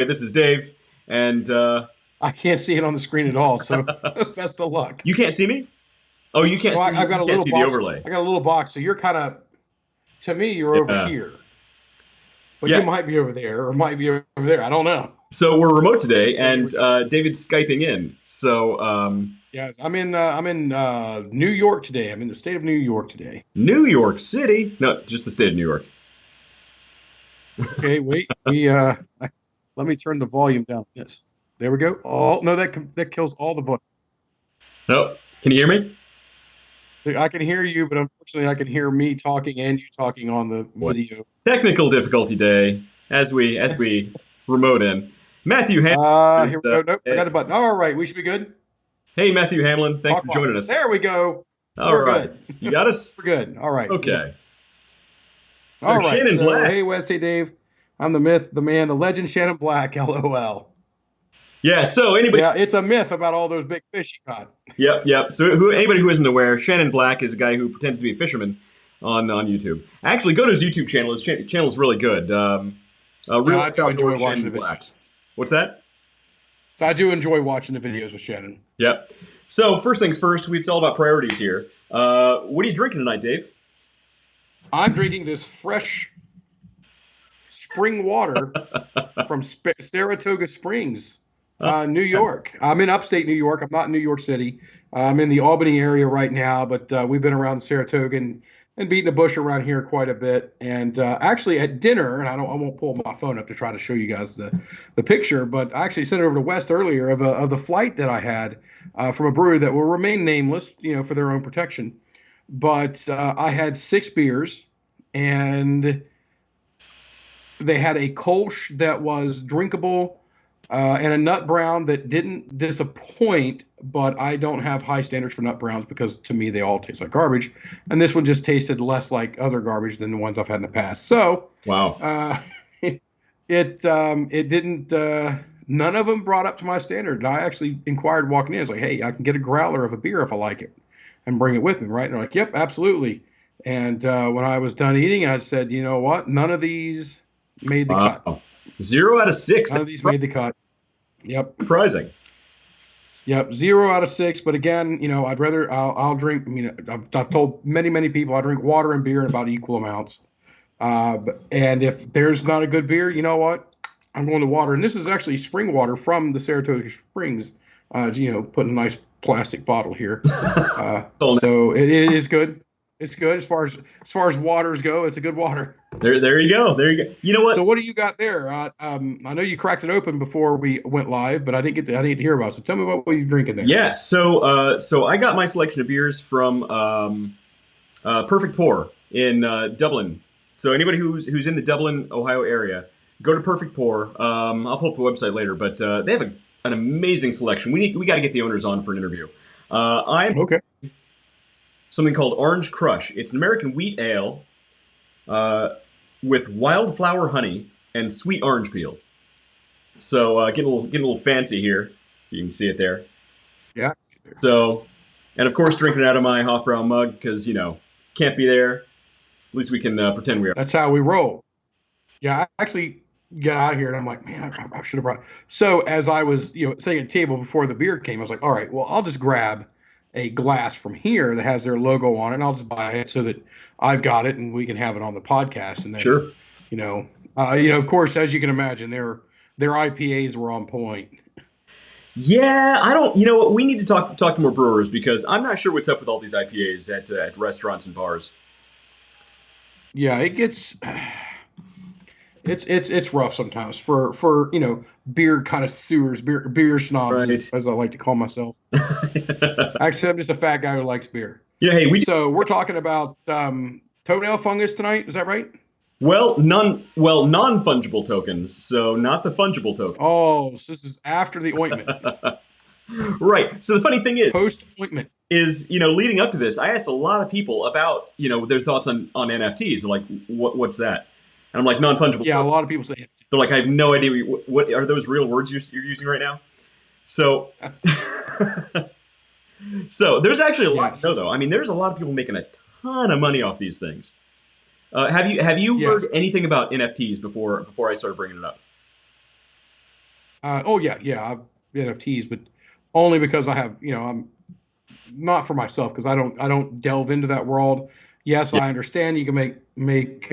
Hey, this is Dave, and I can't see it on the screen at all, so best of luck. you can't see me. Oh, you can't Well, see I've got you a can't little see the box. overlay. I got a little box, so you're kind of, to me, you're over Yeah, here, but you yeah. might be over there or might be over there. I don't know. So we're remote today, Okay, here we and go. David's skyping in. So Yeah, I'm in New York today. I'm in the state of New York today. New York City, no, just the state of New York. Okay, wait. Let me turn the volume down. Yes, there we go. Oh no, that kills all the volume. No, can you hear me? I can hear you, but unfortunately, I can hear me talking and you talking on the Boy, video. technical difficulty day as we remote in. Matthew Hamlin is Here we go. Nope, I got hey, the button. All right, we should be good. hey Matthew Hamlin, thanks Talk for live. joining us. There we go. All We're right, good. you got us. We're good. All right. Yeah. Okay. So All right. Shannon So, Black. hey, West. Hey, Dave. I'm the myth, the man, the legend, Shannon Black. LOL. Yeah. So anybody. Yeah, it's a myth about all those big fish he caught. Yep, yep. So anybody who isn't aware, Shannon Black is a guy who pretends to be a fisherman on YouTube. Actually, go to his YouTube channel. His channel is really good. Yeah, Real I Life do enjoy Outdoors watching Shannon the Black. videos. What's that? So I do enjoy watching the videos with Shannon. Yep. So first things first, it's all about priorities here. What are you drinking tonight, Dave? I'm drinking this fresh spring water from Saratoga Springs, Oh, New yeah. York. I'm in upstate New York. I'm not in New York City. I'm in the Albany area right now, but we've been around Saratoga and beating the bush around here quite a bit. And actually, at dinner, and I won't pull my phone up to try to show you guys the picture, but I actually sent it over to West earlier of the flight that I had from a brewery that will remain nameless, for their own protection. But I had 6 beers, and they had a Kolsch that was drinkable, and a nut brown that didn't disappoint, but I don't have high standards for nut browns because to me they all taste like garbage. And this one just tasted less like other garbage than the ones I've had in the past. So Wow. it it didn't. None of them brought up to my standard. And I actually inquired walking in. I was like, "Hey, I can get a growler of a beer if I like it, and bring it with me, right?" And they're like, "Yep, absolutely." And when I was done eating, I said, "You know what? None of these made the cut. Wow. 0 out of 6. None That's of these made the cut." Yep. surprising. Yep. 0 out of 6. But again, I'll drink. I've told many people I drink water and beer in about equal amounts. And if there's not a good beer, you know what? I'm going to water. And this is actually spring water from the Saratoga Springs. Put in a nice plastic bottle here. So So it is good. It's good as far as waters go. It's a good water. there you go. There you go. You know what? So what do you got there? I know you cracked it open before we went live, but I didn't hear about it. So tell me what were you drinking there? Yeah. So I got my selection of beers from Perfect Pour in Dublin. So anybody who's in the Dublin, Ohio area, go to Perfect Pour. I'll pull up the website later, but they have an amazing selection. We got to get the owners on for an interview. I'm Okay. something called Orange Crush. It's an American wheat ale with wildflower honey and sweet orange peel. So getting a little fancy here. You can see it there. Yeah. So, and of course, drinking it out of my Hofbrau mug because can't be there. At least we can pretend we are. That's how we roll. Yeah, I actually got out here and I'm like, man, I should have brought. So as I was, sitting at the table before the beer came, I was like, all right, well, I'll just grab a glass from here that has their logo on it, and I'll just buy it so that I've got it and we can have it on the podcast. And then, Sure. of course, as you can imagine, their IPAs were on point. Yeah, I don't. You know what? We need to talk to more brewers because I'm not sure what's up with all these IPAs at restaurants and bars. Yeah, it gets it's rough sometimes for beer connoisseurs, beer snobs, Right. as I like to call myself. Actually, I'm just a fat guy who likes beer. Hey, we So we're talking about toenail fungus tonight. Is that right? non fungible tokens, so not the fungible token. Oh, so this is after the ointment, Right. So the funny thing post ointment. is leading up to this, I asked a lot of people about their thoughts on NFTs. They're like, what's that? And I'm like, non fungible Yeah, a tokens. lot of people say it. They're like, I have no idea what are those real words you're using right now. So so there's actually a lot to know Yes, though. I mean, there's a lot of people making a ton of money off these things. Have you heard yes. anything about NFTs before I started bringing it up? Oh yeah, I've NFTs, but only because I have, I'm not for myself because I don't delve into that world. Yes, Yeah. I understand you can make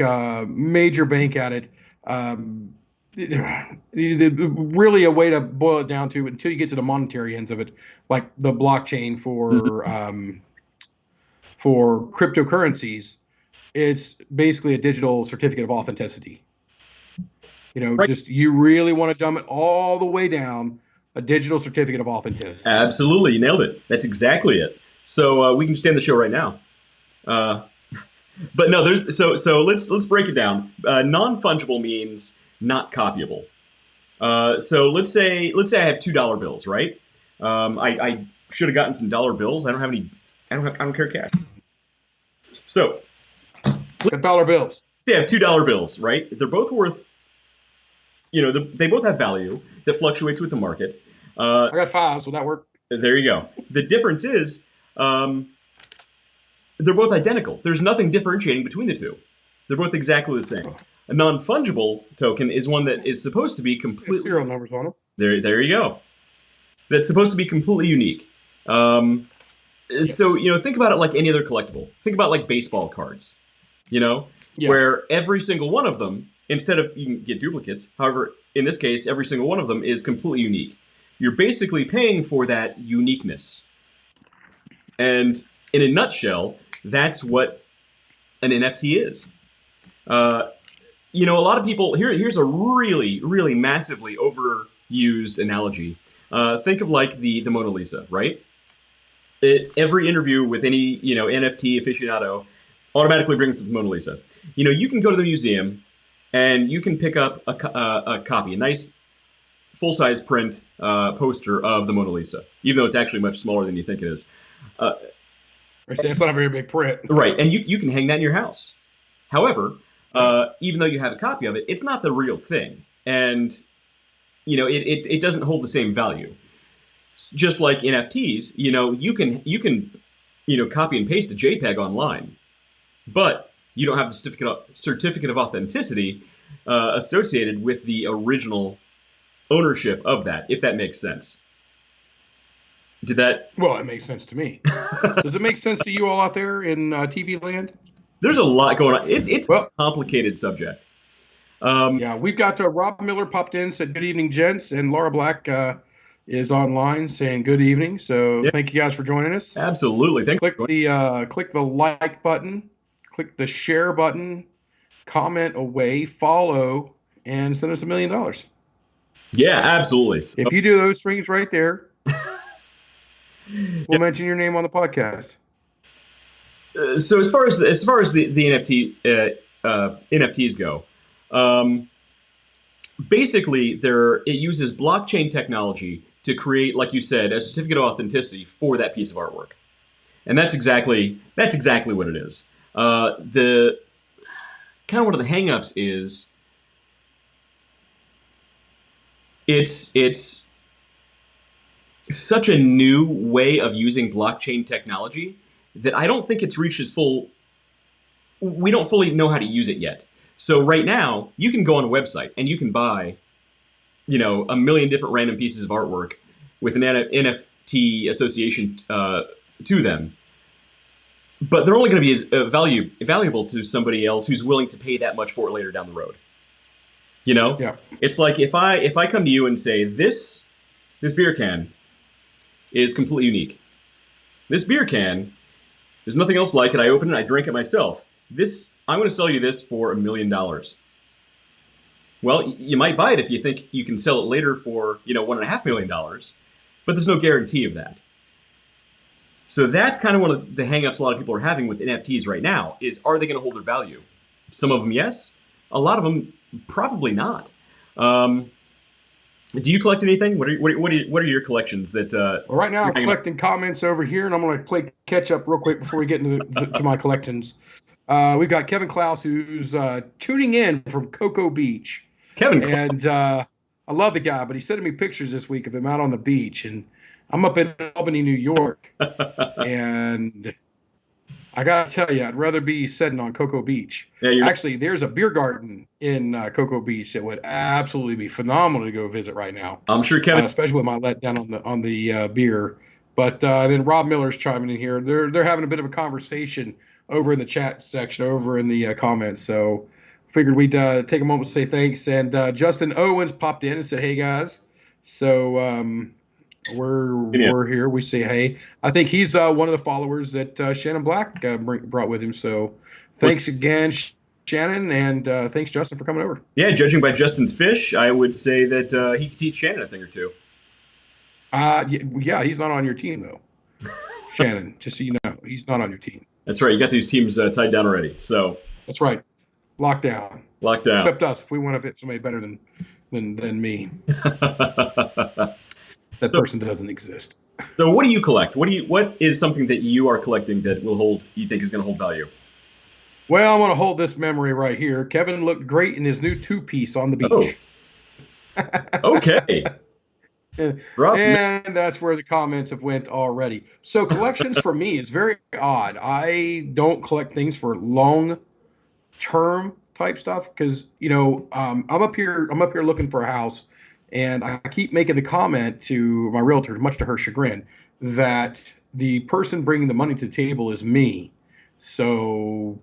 major bank at it. Um, really, a way to boil it down to until you get to the monetary ends of it, like the blockchain Mhm. for cryptocurrencies, it's basically a digital certificate of authenticity. Right. Just you really want to dumb it all the way down, a digital certificate of authenticity. Absolutely, you nailed it. That's exactly it. So we can just end the show right now. Uh, but no, there's so let's break it down. Non-fungible means not copyable. So let's say I have $2 bills, right? I should have gotten some dollar bills. I don't have any. I don't carry cash. So let's Got dollar bills. say I have $2 bills, right? They're both worth, they both have value that fluctuates with the market. Uh, I got fives. Will that work? there you go. The difference is um, they're both identical. There's nothing differentiating between the two. They're both exactly the same. Oh, A non-fungible token is one that is supposed to be got completely serial numbers on them. there. You go. That's supposed to be completely unique. Um, so Yes. think about it like any other collectible. Think about like baseball cards. You know, Yeah. where every single one of them, instead of you can get duplicates. However, in this case, every single one of them is completely unique. You're basically paying for that uniqueness. And in a nutshell, that's what an NFT is. Uh, a lot of people here's a really, really massively overused analogy. Think of like the Mona Lisa, right? Every interview with any NFT aficionado automatically brings up the Mona Lisa. You can go to the museum and you can pick up a copy, a nice full size print poster of the Mona Lisa, even though it's actually much smaller than you think it is. Uh, That's not a very big print. right, and you can hang that in your house. However, Yeah. even though you have a copy of it, it's not the real thing, and it doesn't hold the same value. Just like NFTs, you can copy and paste a JPEG online, but you don't have the certificate of authenticity associated with the original ownership of that, if that makes sense. Did that? Well, it makes sense to me. Does it make sense to you all out there in TV land? There's a lot going on. It's a Well, complicated subject. Um, yeah, we've got Rob Miller popped in, said good evening, gents, and Laura Black is online saying good evening. So yeah, thank you guys for joining us. absolutely. Thanks for joining. Click the like button, click the share button, comment away, follow, and send us $1 million. Yeah, absolutely. So, If you do those things right there, yeah, we'll mention your name on the podcast. so as far as the NFTs go, um, basically it uses blockchain technology to create, like you said, a certificate of authenticity for that piece of artwork, and that's exactly what it is. The kind of one of the hangups is it's such a new way of using blockchain technology that I don't think it's reached its full. We don't fully know how to use it yet. So right now, you can go on a website and you can buy, a million different random pieces of artwork with an NFT association to them, but they're only going to be as valuable to somebody else who's willing to pay that much for it later down the road. You know, Yeah. it's like if I come to you and say this beer can is completely unique. This beer can, there's nothing else like it. I open it, I drink it myself. I'm going to sell you this for $1 million. Well, you might buy it if you think you can sell it later for $1.5 million, but there's no guarantee of that. So that's kind of one of the hangups a lot of people are having with NFTs right now: is are they going to hold their value? Some of them, yes. A lot of them, probably not. Um, do you collect anything? What are your collections that Well, right now you're I'm hanging up? collecting comments over here, and I'm going to play catch up real quick before we get into to my collections. We've got Kevin Klaus who's tuning in from Cocoa Beach, Kevin Clark. and I love the guy, but he sent me pictures this week of him out on the beach, and I'm up in Albany, New York, and I gotta tell you, I'd rather be sitting on Cocoa Beach. Yeah, you're not. Actually, there's a beer garden in Cocoa Beach that would absolutely be phenomenal to go visit right now, I'm sure Kevin. especially with my letdown on the beer. But then Rob Miller's chiming in here. They're having a bit of a conversation over in the chat section, over in the comments. So figured we'd take a moment to say thanks. And Justin Owens popped in and said, "Hey guys." So Yeah. we're here. We say hey. I think he's one of the followers that Shannon Black brought with him. So thanks again, Shannon, and thanks Justin for coming over. Yeah, judging by Justin's fish, I would say that he could teach Shannon a thing or two. Yeah, he's not on your team though, Shannon. Just so you know, he's not on your team. That's right. You got these teams tied down already. So That's right. Locked down. locked down. Except us. If we want to fit somebody better than me, that person doesn't exist. So what do you collect? What is something that you are collecting that you think is going to hold value? Well, I'm going to hold this memory right here. Kevin looked great in his new two-piece on the beach. Oh. Okay. And that's where the comments have went already. So collections for me is very odd. I don't collect things for long-term type stuff because I'm up here looking for a house, and I keep making the comment to my realtor, much to her chagrin, that the person bringing the money to the table is me. So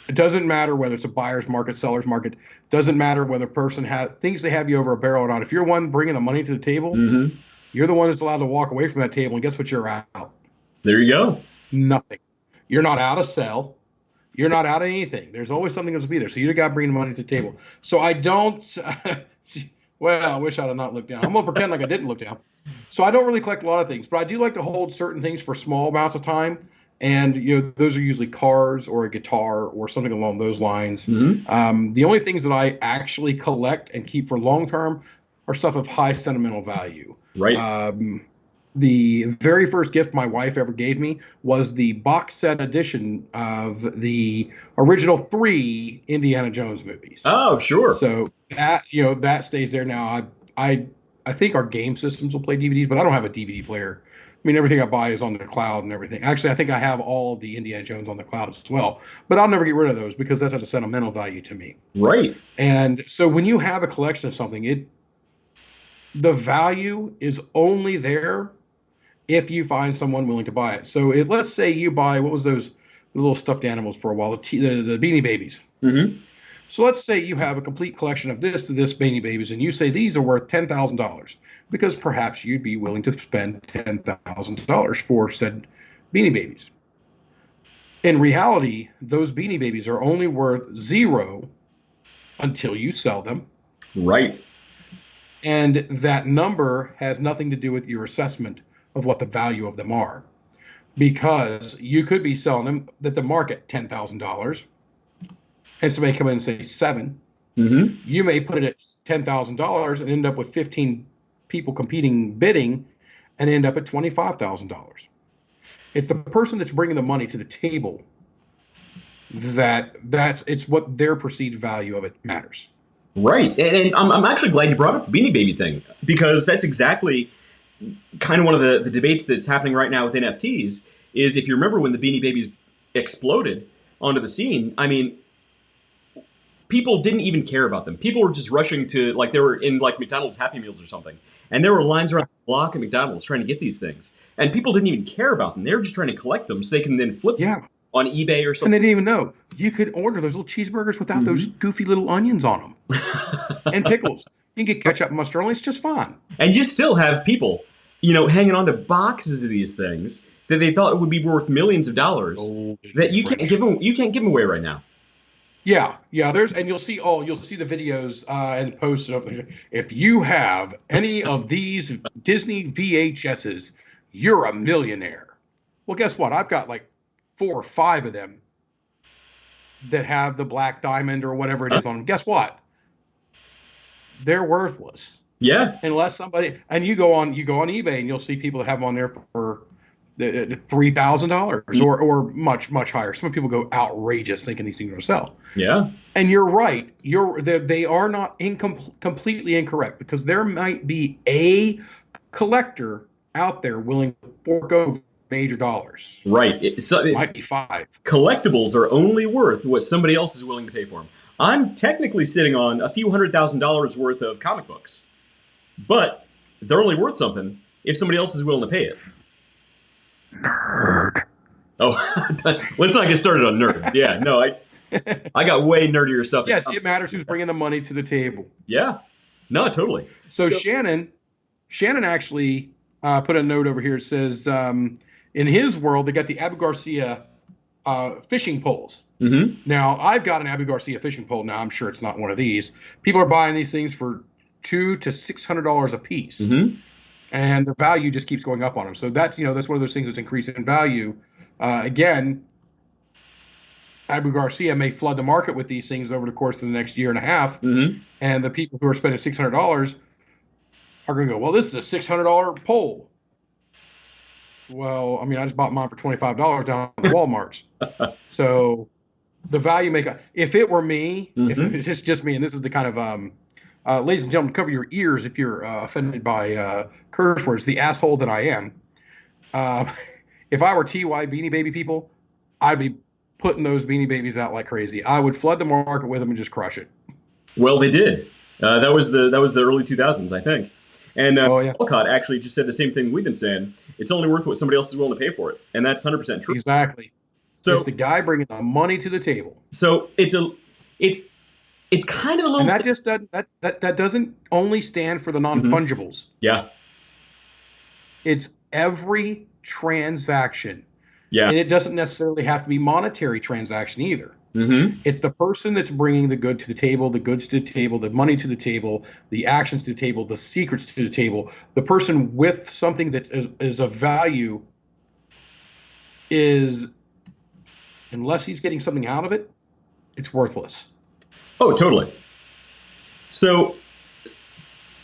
it doesn't matter whether it's a buyer's market, seller's market. Doesn't matter whether a person thinks they have you over a barrel or not. If you're one bringing the money to the table, Mm-hmm. you're the one that's allowed to walk away from that table. And guess what? You're out. There you go. Nothing. You're not out of sell. You're not out of anything. There's always something that's be there. So you got to bring the money to the table. So I don't. Well, I wish I'd have not looked down. I'm gonna pretend like I didn't look down. So I don't really collect a lot of things, but I do like to hold certain things for small amounts of time. And those are usually cars or a guitar or something along those lines. Mm-hmm. The only things that I actually collect and keep for long term are stuff of high sentimental value. Right. The very first gift my wife ever gave me was the box set edition of the original 3 Indiana Jones movies. Oh, sure. So that stays there now. I think our game systems will play DVDs, but I don't have a DVD player. I mean, everything I buy is on the cloud and everything. Actually, I think I have all the Indiana Jones on the cloud as well. But I'll never get rid of those because that has a sentimental value to me. Right. And so when you have a collection of something, the value is only there if you find someone willing to buy it. So let's say you buy, what was those little stuffed animals for a while, the Beanie Babies. Mm-hmm. So let's say you have a complete collection of this to this Beanie Babies, and you say these are worth $10,000 because perhaps you'd be willing to spend $10,000 for said Beanie Babies. In reality, those Beanie Babies are only worth 0 until you sell them. Right. And that number has nothing to do with your assessment of what the value of them are, because you could be selling them at the market $10,000, and somebody come in and say 7. Mm-hmm. You may put it at $10,000 and end up with 15 people competing bidding, and end up at $25,000. It's the person that's bringing the money to the table it's what their perceived value of it matters. Right. And I'm actually glad you brought up the Beanie Baby thing, because that's exactly kind of one of the debates that's happening right now with NFTs. Is if you remember when the Beanie Babies exploded onto the scene, I mean, people didn't even care about them. People were just rushing to, like, they were in like McDonald's Happy Meals or something, and there were lines around the block at McDonald's trying to get these things, and people didn't even care about them. They were just trying to collect them so they can then flip them on eBay or something. And they didn't even know you could order those little cheeseburgers without those goofy little onions on them and pickles. You can get ketchup and mustard only; it's just fine. And you still have people, hanging on to boxes of these things that they thought would be worth millions of dollars that you can't give them. You can't give them away right now. Yeah. You'll see the videos and posts of, if you have any of these Disney VHSs, you're a millionaire. Well, guess what? I've got like 4 or 5 of them that have the black diamond or whatever it is on them. Guess what? They're worthless. Yeah. Unless somebody, and you go on eBay and you'll see people that have them on there for $3,000 or much higher. Some people go outrageous thinking these things are going to sell. Yeah. And you're right. They are not completely incorrect, because there might be a collector out there willing to fork over major dollars. Right. Might be five. Collectibles are only worth what somebody else is willing to pay for them. I'm technically sitting on a few $100,000 worth of comic books, but they're only worth something if somebody else is willing to pay it. Nerd. Oh, let's not get started on nerds. Yeah, no, I got way nerdier stuff. Yes, it matters who's bringing the money to the table. Yeah, no, totally. So Shannon actually put a note over here. It says in his world they got the Abu Garcia fishing poles. Mm-hmm. Now I've got an Abu Garcia fishing pole. Now I'm sure it's not one of these. People are buying these things for $200 to $600 a piece, Mm-hmm. and the value just keeps going up on them. So that's that's one of those things that's increasing in value. Again, Abu Garcia may flood the market with these things over the course of the next year and a half, Mm-hmm. and the people who are spending $600 are going to go, well, this is a $600 pole. Well, I mean, I just bought mine for $25 down at Walmart's. So the value if it were me, Mm-hmm. if it's just me, and this is the kind of, ladies and gentlemen, cover your ears if you're offended by curse words, the asshole that I am. If I were TY Beanie Baby people, I'd be putting those Beanie Babies out like crazy. I would flood the market with them and just crush it. Well, they did. That was the early 2000s, I think. And yeah. Walcott actually just said the same thing we've been saying. It's only worth what somebody else is willing to pay for it, and that's 100% true. Exactly. So it's the guy bringing the money to the table. So it's kind of a little. And that just that doesn't only stand for the non-fungibles. Yeah. It's every transaction. Yeah. And it doesn't necessarily have to be monetary transaction either. Mm-hmm. It's the person that's bringing the good to the table, the goods to the table, the money to the table, the actions to the table, the secrets to the table. The person with something that is of value is, unless he's getting something out of it, it's worthless. Oh, totally. So,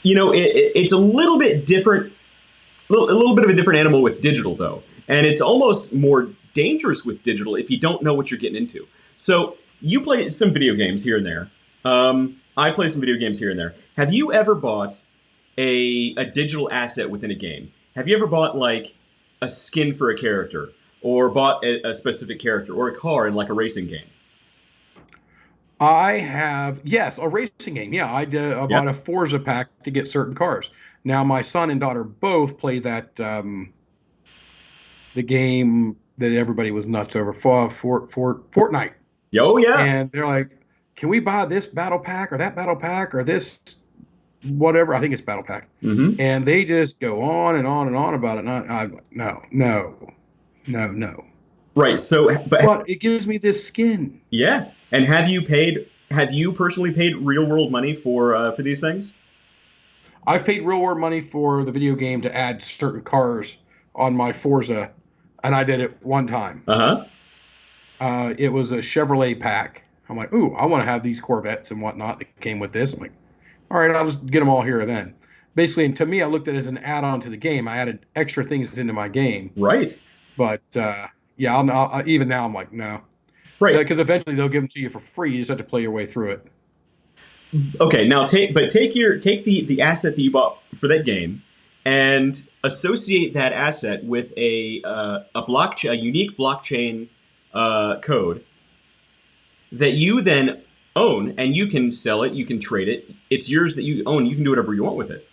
it's a little bit different, a little bit of a different animal with digital, though. And it's almost more dangerous with digital if you don't know what you're getting into. So you play some video games here and there. I play some video games here and there. Have you ever bought a digital asset within a game? Have you ever bought like a skin for a character, or bought a specific character or a car in like a racing game? I have, yes, a racing game. Yeah, I bought a Forza pack to get certain cars. Now, my son and daughter both play that, the game that everybody was nuts over, Fortnite. Oh, yeah. And they're like, can we buy this battle pack or that battle pack or this whatever? I think it's battle pack. Mm-hmm. And they just go on and on and on about it. And no. Right. So, but it gives me this skin. Yeah. And have you personally paid real world money for these things? I've paid real world money for the video game to add certain cars on my Forza, and I did it one time. Uh-huh. It was a Chevrolet pack. I'm like, ooh, I want to have these Corvettes and whatnot that came with this. I'm like, all right, I'll just get them all here and then. Basically, and to me, I looked at it as an add-on to the game. I added extra things into my game. Right. But yeah, even now I'm like, no. Right. Because eventually they'll give them to you for free. You just have to play your way through it. Okay, now take the asset that you bought for that game and associate that asset with a blockchain, a unique blockchain code that you then own, and you can sell it, you can trade it. It's yours that you own. You can do whatever you want with it.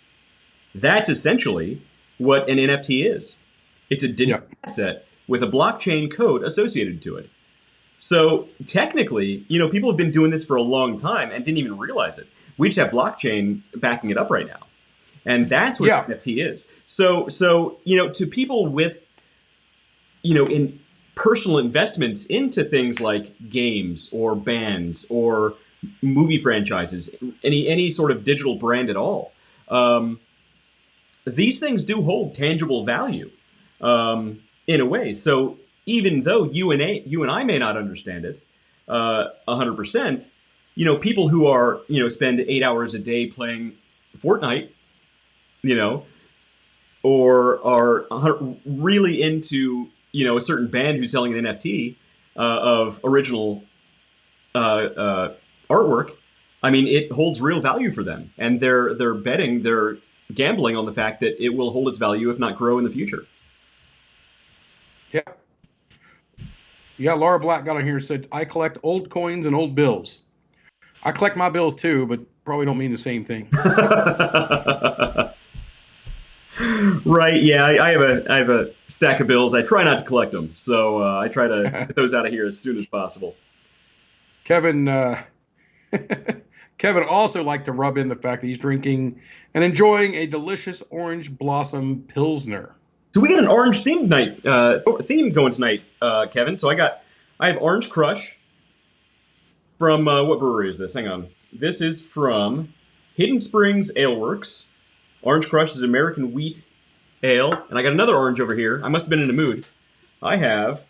That's essentially what an NFT is. It's a digital asset with a blockchain code associated to it. So technically, people have been doing this for a long time and didn't even realize it. We just have blockchain backing it up right now. And that's what NFT is. So to people with, in personal investments into things like games or bands or movie franchises, any sort of digital brand at all, these things do hold tangible value in a way. So even though you and I may not understand it 100%, people who are, spend 8 hours a day playing Fortnite, or are really into, a certain band who's selling an NFT of original artwork, I mean, it holds real value for them. And they're gambling on the fact that it will hold its value, if not grow in the future. Yeah. Yeah, Laura Black got on here and said, I collect old coins and old bills. I collect my bills too, but probably don't mean the same thing. Right? Yeah, I have a stack of bills. I try not to collect them, so I try to get those out of here as soon as possible. Kevin Kevin also liked to rub in the fact that he's drinking and enjoying a delicious orange blossom pilsner. So we got an orange themed night theme going tonight, Kevin. So I have Orange Crush from what brewery is this? Hang on. This is from Hidden Springs Ale Works. Orange Crush is American wheat ale, and I got another orange over here. I must have been in a mood. I have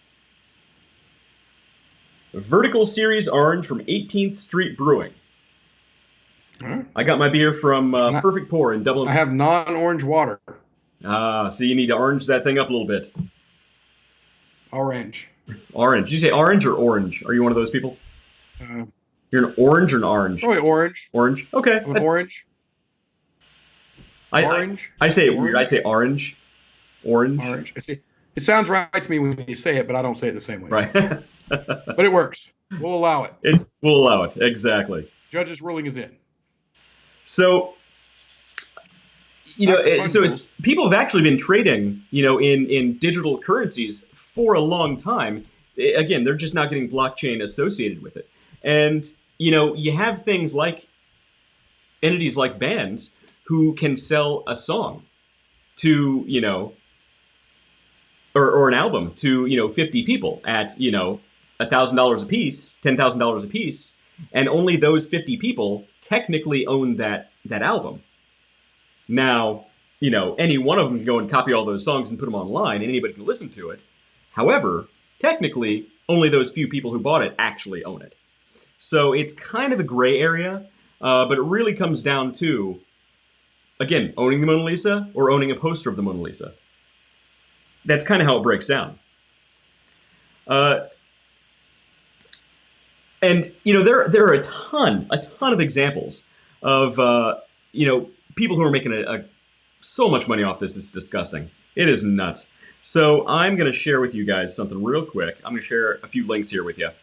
Vertical Series Orange from 18th Street Brewing. Right. I got my beer from Perfect Pour in Dublin. I have non-orange water. So you need to orange that thing up a little bit. Orange. Orange. Did you say orange or orange? Are you one of those people? You're an orange or an orange? Probably orange. Orange. Okay. I'm an orange. Orange. I say it orange. weird. I say orange. Orange. Orange. I see. It sounds right to me when you say it, but I don't say it the same way. Right. But it works. We'll allow it. We'll allow it. Exactly. Judge's ruling is in. So, people have actually been trading, in digital currencies for a long time. Again, they're just not getting blockchain associated with it. And, you have things like entities like bands who can sell a song to, or an album to, 50 people at, $1,000 a piece, $10,000 a piece. And only those 50 people technically own that album. Now, any one of them can go and copy all those songs and put them online, and anybody can listen to it. However, technically, only those few people who bought it actually own it. So it's kind of a gray area, but it really comes down to, again, owning the Mona Lisa or owning a poster of the Mona Lisa. That's kind of how it breaks down. And there are a ton of examples of people who are making so much money off this. It's disgusting. It is nuts. So I'm going to share with you guys something real quick. I'm going to share a few links here with you. Let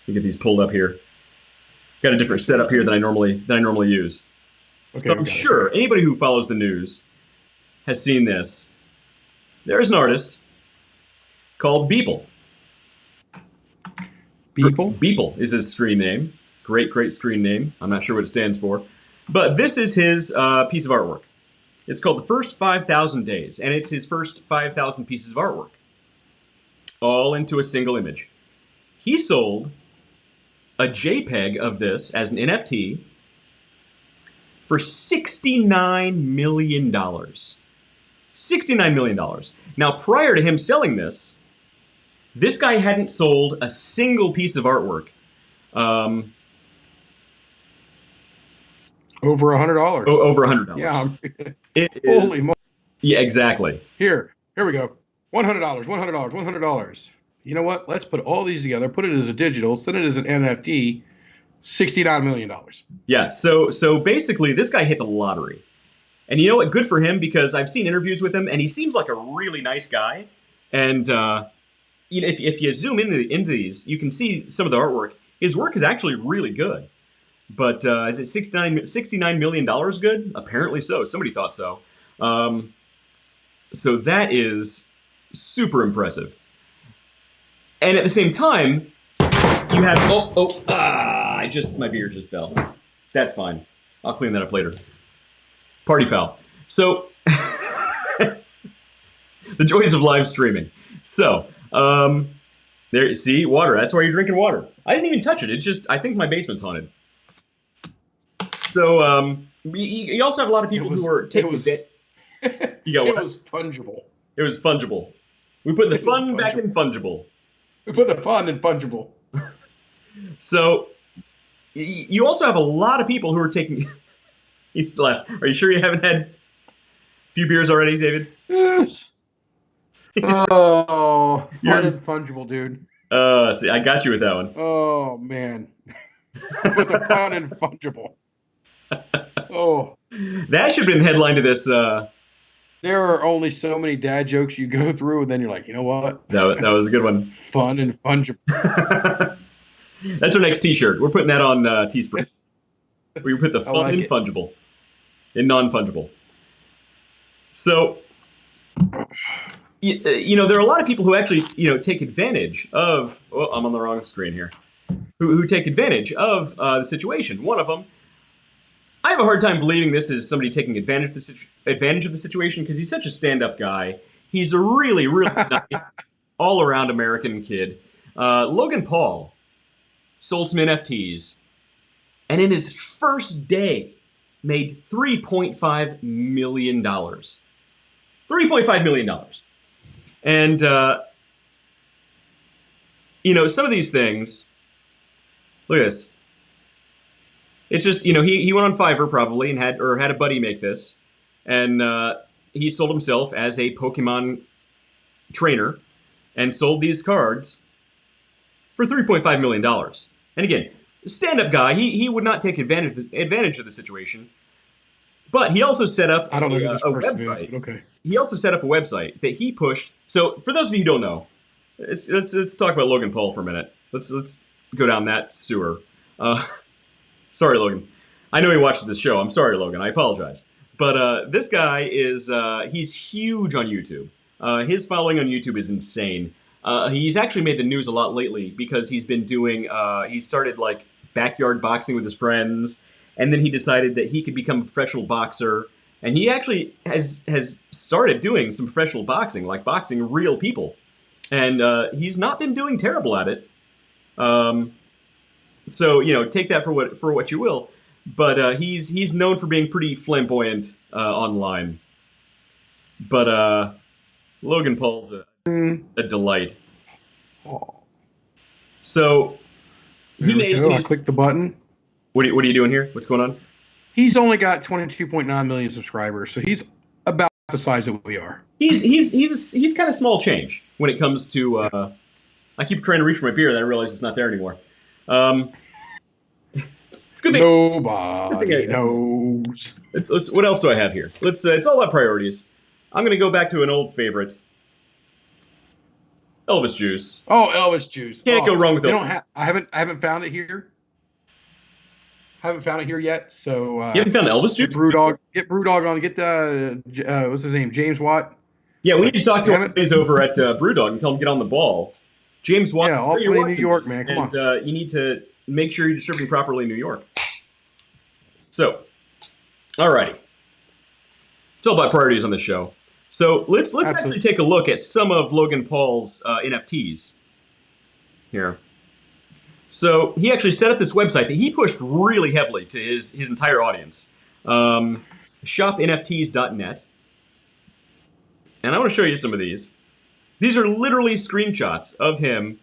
me get these pulled up here. Got a different setup here than I normally use. Okay, so I'm sure anybody who follows the news has seen this. There's an artist called Beeple. Beeple? Beeple is his screen name. Great screen name. I'm not sure what it stands for. But this is his piece of artwork. It's called The First 5,000 Days, and it's his first 5,000 pieces of artwork, all into a single image. He sold a JPEG of this as an NFT for $69 million. $69 million. Now, prior to him selling this guy hadn't sold a single piece of artwork. Over $100. Over $100. Yeah. It is, holy moly. Yeah, exactly. Here we go. $100, $100, $100. You know what? Let's put all these together, put it as a digital, send it as an NFT, $69 million. Yeah, so basically this guy hit the lottery. And you know what? Good for him, because I've seen interviews with him, and he seems like a really nice guy. And if you zoom into these, you can see some of the artwork. His work is actually really good. But is it $69 million good? Apparently so. Somebody thought so. So that is super impressive. And at the same time, you have... my beer just fell. That's fine. I'll clean that up later. Party foul. So, the joys of live streaming. So, there you see, water. That's why you're drinking water. I didn't even touch it. I think my basement's haunted. So, you also have a lot of people who are taking it. It was fungible. It was fungible. We put the fun back in fungible. We put the fun in fungible. So, you also have a lot of people who are taking... He's left. Are you sure you haven't had a few beers already, David? Yes. Oh, fun and fungible, dude. See, I got you with that one. Oh, man. Put the fun in fungible. Oh. That should have been the headline to this There are only so many dad jokes you go through, and then you're like, you know what? That was a good one. Fun and fungible. That's our next T-shirt. We're putting that on Teespring. We put the I fun like and it. fungible and non-fungible. So, there are a lot of people who actually, take advantage of. Oh, I'm on the wrong screen here. Who take advantage of the situation. One of them, I have a hard time believing this is somebody taking advantage of the situation because he's such a stand-up guy. He's a really, really nice, all-around American kid. Logan Paul sold some NFTs, and in his first day, made $3.5 million. $3.5 million. And, some of these things, look at this. It's just, he went on Fiverr probably and had a buddy make this. And he sold himself as a Pokemon trainer and sold these cards for $3.5 million. And again, stand-up guy, he would not take advantage of the situation. But he also set up I don't know who this a person is, website. but okay. He also set up a website that he pushed. So for those of you who don't know, let's talk about Logan Paul for a minute. Let's go down that sewer. Sorry, Logan. I know he watches this show. I'm sorry, Logan. I apologize. But this guy he's huge on YouTube. His following on YouTube is insane. He's actually made the news a lot lately because he's been doing, he started like backyard boxing with his friends, and then he decided that he could become a professional boxer. And he actually has started doing some professional boxing, like boxing real people. And he's not been doing terrible at it. So take that for what you will. But he's known for being pretty flamboyant online. But Logan Paul's a delight. Oh, So there he we made go. I clicked the button. What are you doing here? What's going on? He's only got 22.9 million subscribers, so he's about the size that we are. He's kind of small change when it comes to. I keep trying to reach for my beer, and I realize it's not there anymore. It's a good thing. Nobody knows. What else do I have here? It's all about priorities. I'm going to go back to an old favorite. Elvis juice. Oh, Elvis juice. Can't go wrong with Elvis. I haven't found it here. Haven't found it here yet. So you haven't found Elvis juice? Get Brewdog on. Get the what's his name? James Watt. Yeah, we need to talk to him over at Brewdog and tell him to get on the ball. James Watt. Yeah, all play in New York, man. Come on. You need to make sure you're distributing properly in New York. So, alrighty. It's all about priorities on this show. So let's actually take a look at some of Logan Paul's NFTs here. So he actually set up this website that he pushed really heavily to his entire audience, shopnfts.net. And I want to show you some of these. These are literally screenshots of him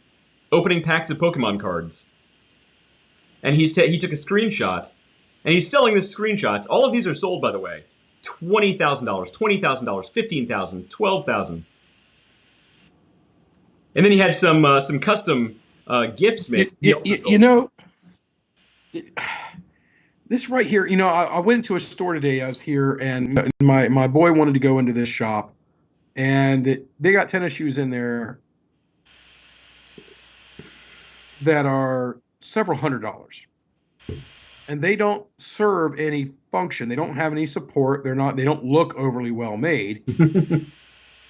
opening packs of Pokemon cards. And he took a screenshot, and he's selling the screenshots. All of these are sold, by the way. $20,000, $20,000, $15,000, $12,000. And then he had some custom gifts made. This right here, I went into a store today. I was here, and my boy wanted to go into this shop, and they got tennis shoes in there that are several $100s, and they don't serve any function. They don't have any support. They don't look overly well made,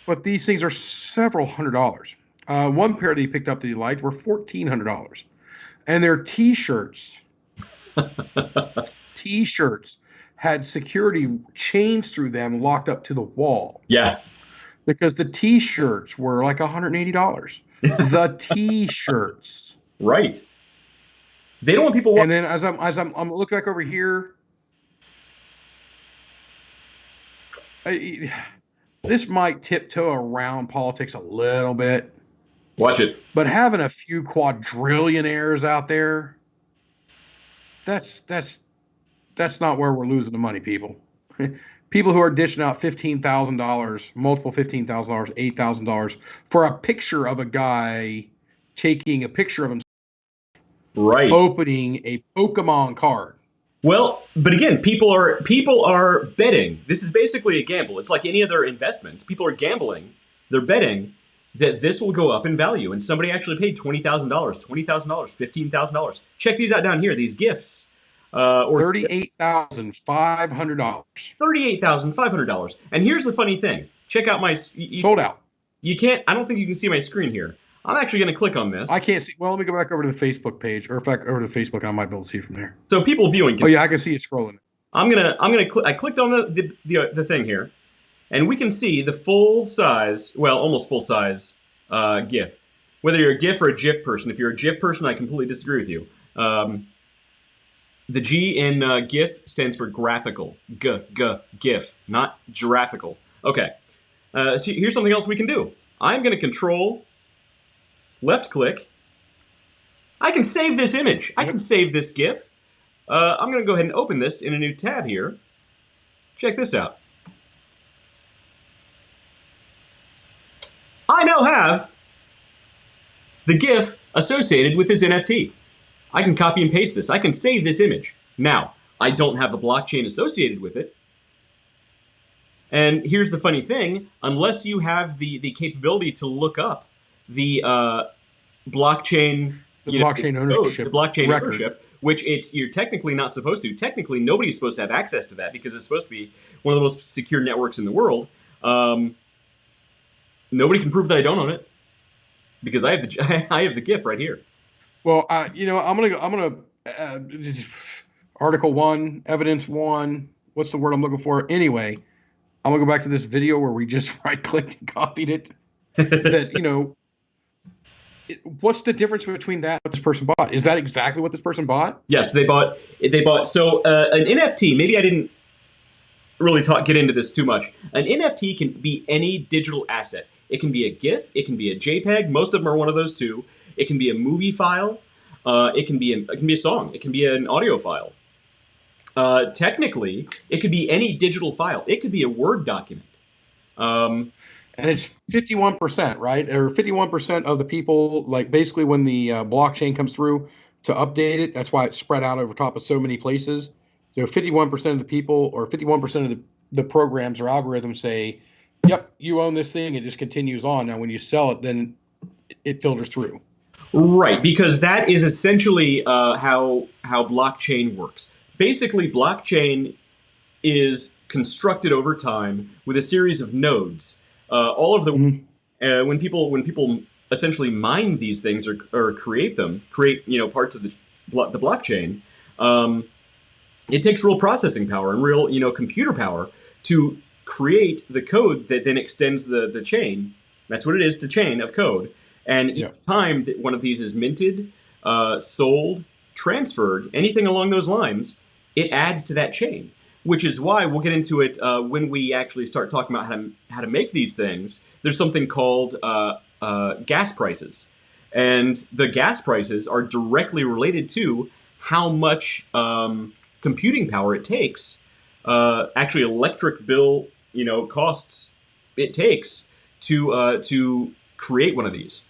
but these things are several $100s. One pair that he picked up that he liked were $1,400, and they're T-shirts. T-shirts had security chains through them, locked up to the wall. Yeah, because the T-shirts were like $180. The T-shirts, right? They don't want people. And then as I'm looking back over here, this might tiptoe around politics a little bit. Watch it. But having a few quadrillionaires out there, that's not where we're losing the money, people. People who are dishing out $15,000, multiple $15,000, $8,000 for a picture of a guy taking a picture of himself, right, opening a Pokemon card. Well, but again, people are betting. This is basically a gamble. It's like any other investment. People are gambling. They're betting that this will go up in value. And somebody actually paid $20,000, $20,000, $15,000. Check these out down here. These gifts, or $38,500 $38,500. And here's the funny thing. Check out my. sold out. You can't. I don't think you can see my screen here. I'm actually going to click on this. I can't see. Well, let me go back over to the Facebook page, or if I over to Facebook, I might be able to see from there. So people viewing. Oh yeah, I can see it scrolling. I clicked on the thing here, and we can see the full size, well, almost full size GIF. Whether you're a GIF or a GIF person, if you're a GIF person, I completely disagree with you. The G in GIF stands for graphical. GIF, not giraffical. Okay. So here's something else we can do. I'm going to control left click. I can save this image. I can save this GIF. I'm going to go ahead and open this in a new tab here. Check this out. I now have the GIF associated with this NFT. I can copy and paste this. I can save this image. Now, I don't have the blockchain associated with it. And here's the funny thing, unless you have the capability to look up the blockchain, blockchain ownership, the blockchain ownership, which you're technically not supposed to. Technically, nobody's supposed to have access to that because it's supposed to be one of the most secure networks in the world. Nobody can prove that I don't own it because I have the GIF right here. Well, I'm gonna Article 1, Evidence 1. What's the word I'm looking for? Anyway, I'm gonna go back to this video where we just right-clicked and copied it. That what's the difference between that and what this person bought? Is that exactly what this person bought? Yes, they bought. So an NFT. Maybe I didn't really get into this too much. An NFT can be any digital asset. It can be a GIF. It can be a JPEG. Most of them are one of those two. It can be a movie file. It can be a song. It can be an audio file. Technically, it could be any digital file. It could be a Word document. And it's 51%, right? Or 51% of the people, like basically when the blockchain comes through to update it, that's why it's spread out over top of so many places. So 51% of the people, or 51% of the programs or algorithms say, yep, you own this thing. It just continues on. Now, when you sell it, then it filters through. Right, because that is essentially how blockchain works. Basically, blockchain is constructed over time with a series of nodes. All of the when people essentially mine these things or create parts of the blockchain, it takes real processing power and real computer power to create the code that then extends the chain. That's what it is, the chain of code. And each time that one of these is minted, sold, transferred, anything along those lines, it adds to that chain. Which is why we'll get into it when we actually start talking about how to make these things. There's something called gas prices. And the gas prices are directly related to how much computing power it takes, actually electric bill costs it takes to create one of these.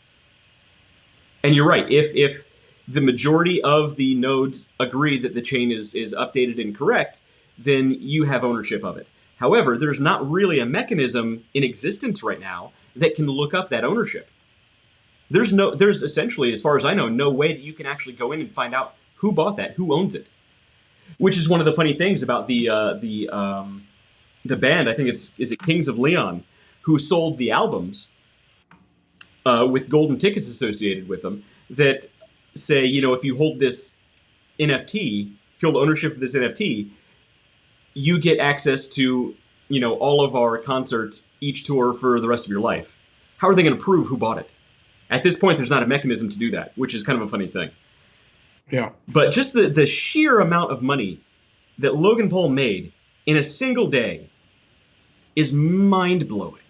And you're right, if the majority of the nodes agree that the chain is updated and correct, then you have ownership of it. However, there's not really a mechanism in existence right now that can look up that ownership. There's essentially, as far as I know, no way that you can actually go in and find out who bought that, who owns it. Which is one of the funny things about the band. I think is it Kings of Leon, who sold the albums with golden tickets associated with them that say, if you hold this NFT, if you hold ownership of this NFT, you get access to, all of our concerts, each tour for the rest of your life. How are they going to prove who bought it? At this point, there's not a mechanism to do that, which is kind of a funny thing. Yeah. But just the sheer amount of money that Logan Paul made in a single day is mind-blowing.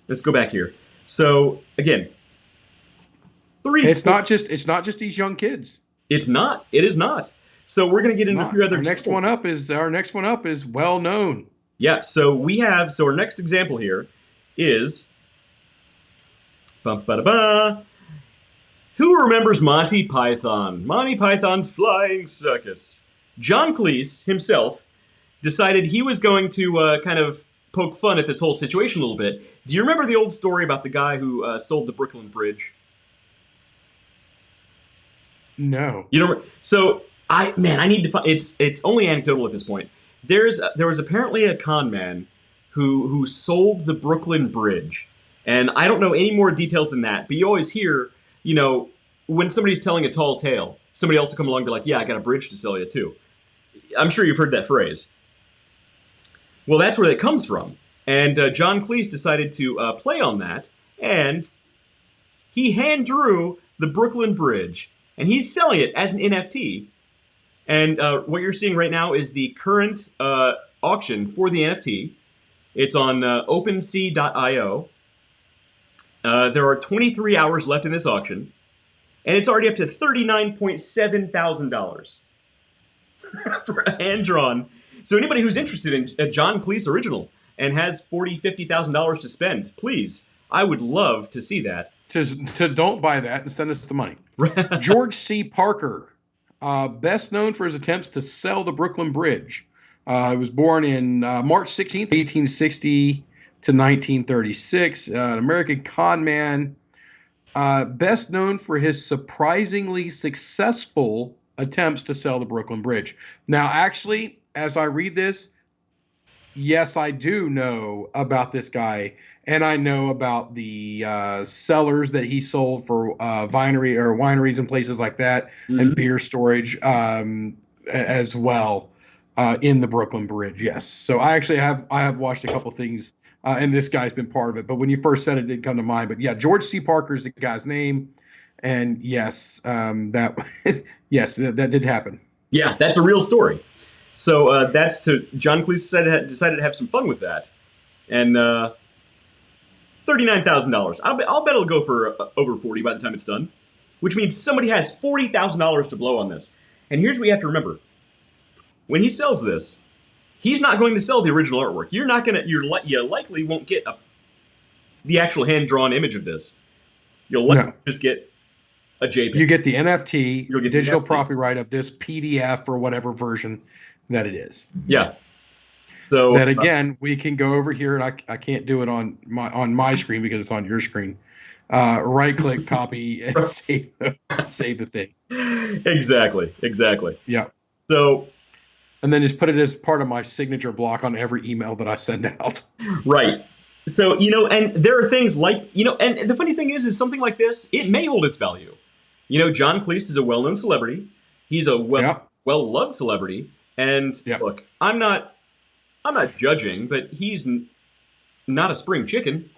Let's go back here. So, again, It's not just these young kids. It's not. It is not. So we're going to get into a few other. Our next one up is well known. Yeah. So our next example here is. Who remembers Monty Python? Monty Python's Flying Circus. John Cleese himself decided he was going to kind of poke fun at this whole situation a little bit. Do you remember the old story about the guy who sold the Brooklyn Bridge? No. You know, so I need to find. It's only anecdotal at this point. There was apparently a con man who sold the Brooklyn Bridge, and I don't know any more details than that. But you always hear, when somebody's telling a tall tale, somebody else will come along and be like, "Yeah, I got a bridge to sell you too." I'm sure you've heard that phrase. Well, that's where that comes from. And John Cleese decided to play on that, and he hand drew the Brooklyn Bridge, and he's selling it as an NFT. And what you're seeing right now is the current auction for the NFT. It's on OpenSea.io. There are 23 hours left in this auction, and it's already up to $39,700 for a hand-drawn. So anybody who's interested in a John Cleese original and has $40,000-$50,000 to spend, please, I would love to see that. To don't buy that and send us the money. George C. Parker, best known for his attempts to sell the Brooklyn Bridge. He was born in March 16th, 1860 to 1936. An American con man, best known for his surprisingly successful attempts to sell the Brooklyn Bridge. Now, actually, as I read this, yes, I do know about this guy, and I know about the cellars that he sold for wineries and places like that, and beer storage as well in the Brooklyn Bridge. Yes, so I have watched a couple things, and this guy's been part of it. But when you first said it, didn't come to mind. But yeah, George C. Parker is the guy's name, and yes, yes, that did happen. Yeah, that's a real story. So that's to John Cleese decided to have some fun with that, and $39,000. I'll bet it'll go for over 40 by the time it's done, which means somebody has $40,000 to blow on this. And here's what you have to remember: when he sells this, he's not going to sell the original artwork. You likely won't get the actual hand-drawn image of this. You'll likely just get a JPEG. You get the NFT, you'll get digital property right of this PDF or whatever version that it is. Yeah. So that again, we can go over here, and I can't do it on my screen because it's on your screen. Right click, copy, and save the thing. Exactly. Yeah. So, and then just put it as part of my signature block on every email that I send out. Right. So, and there are things like, and the funny thing is something like this, it may hold its value. John Cleese is a well-known celebrity. He's a well-loved celebrity. And look, I'm not judging, but he's not a spring chicken.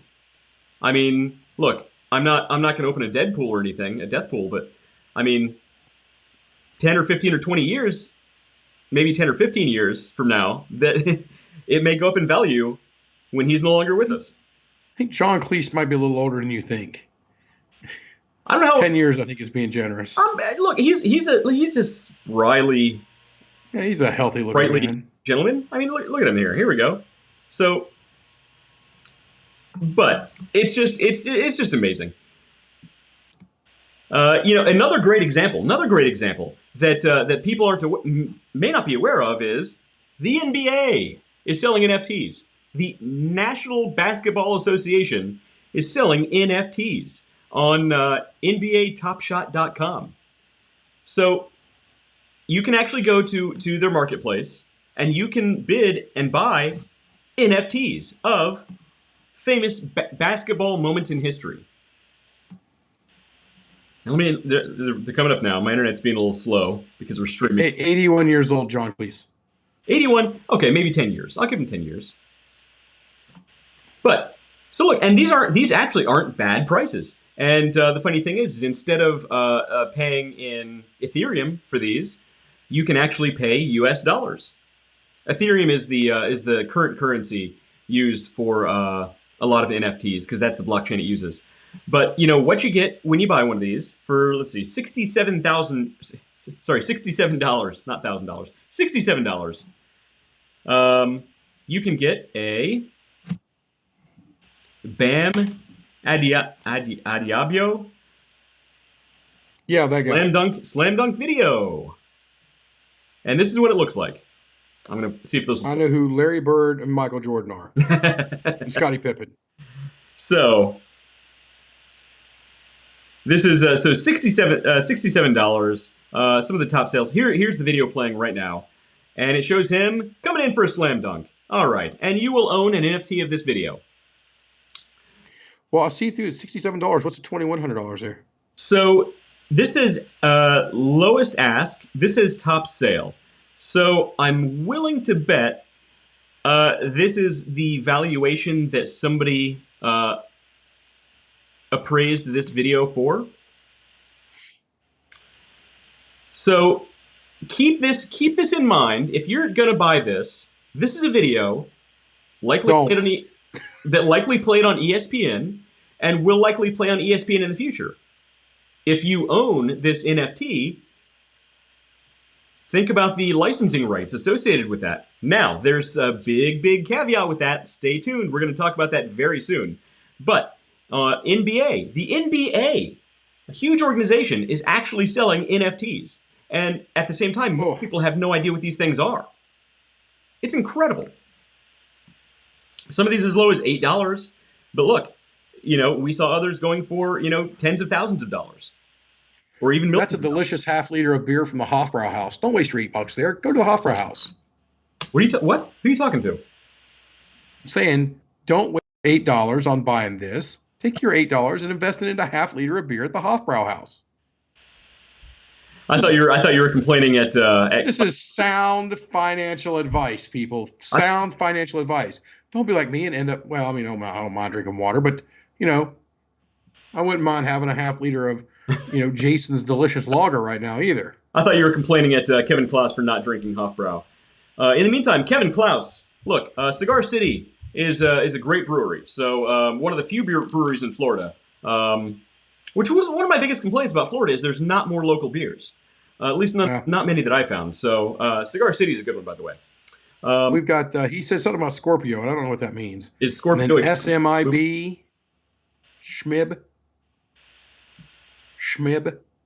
I mean, look, I'm not going to open a dead pool or anything, a death pool, but I mean, 10 or 15 or 20 years, maybe 10 or 15 years from now, that it may go up in value when he's no longer with us. I think John Cleese might be a little older than you think. I don't know. 10 years, I think, is being generous. Look, he's a spryly. Yeah, he's a healthy looking man. Gentleman. I mean, look at him here. Here we go. So, but it's just amazing. Another great example that people may not be aware of is the NBA is selling NFTs. The National Basketball Association is selling NFTs on NBATopShot.com. So you can actually go to their marketplace and you can bid and buy NFTs of famous basketball moments in history. Now, they're coming up now. My internet's being a little slow because we're streaming. 81 years old, John Cleese. 81? Okay, maybe 10 years. I'll give him 10 years. But, so look, and these actually aren't bad prices. And the funny thing is instead of paying in Ethereum for these, you can actually pay US dollars. Ethereum is the current currency used for a lot of NFTs because that's the blockchain it uses. But what you get when you buy one of these for, let's see, $67, not $1,000, $67. You can get a Bam Adebayo. Yeah, that guy. Slam dunk video. And this is what it looks like. I'm going to see if those I know who Larry Bird and Michael Jordan are, and Scottie Pippen. So this is so $67. Some of the top sales. Here's the video playing right now, and it shows him coming in for a slam dunk. All right, and you will own an NFT of this video. Well, I see through $67. What's the $2,100 there? So this is lowest ask. This is top sale. So I'm willing to bet this is the valuation that somebody appraised this video for. So keep this in mind. If you're gonna buy this, this is a video that likely played on ESPN and will likely play on ESPN in the future. If you own this NFT, think about the licensing rights associated with that. Now, there's a big caveat with that. Stay tuned. We're going to talk about that very soon. But the NBA, a huge organization, is actually selling NFTs. And at the same time, most people have no idea what these things are. It's incredible. Some of these as low as $8. But look, we saw others going for, tens of thousands of dollars. Or even millions. That's a delicious half-liter of beer from the Hofbrau House. Don't waste your $8 there. Go to the Hofbrau House. What? Who are you talking to? I'm saying, don't waste $8 on buying this. Take your $8 and invest it into a half-liter of beer at the Hofbrau House. I thought you were complaining at. This is sound financial advice, people. Sound financial advice. Don't be like me and end up. Well, I don't mind drinking water, but I wouldn't mind having a half-liter of, Jason's delicious lager right now either. I thought you were complaining at Kevin Klaus for not drinking Hofbrau. In the meantime, Kevin Klaus, look, Cigar City is a great brewery. So one of the few breweries in Florida, which was one of my biggest complaints about Florida, is there's not more local beers. At least not many that I found. So Cigar City is a good one, by the way. We've got, he said something about Scorpio, and I don't know what that means. Is Scorpio and then SMIB, Schmib.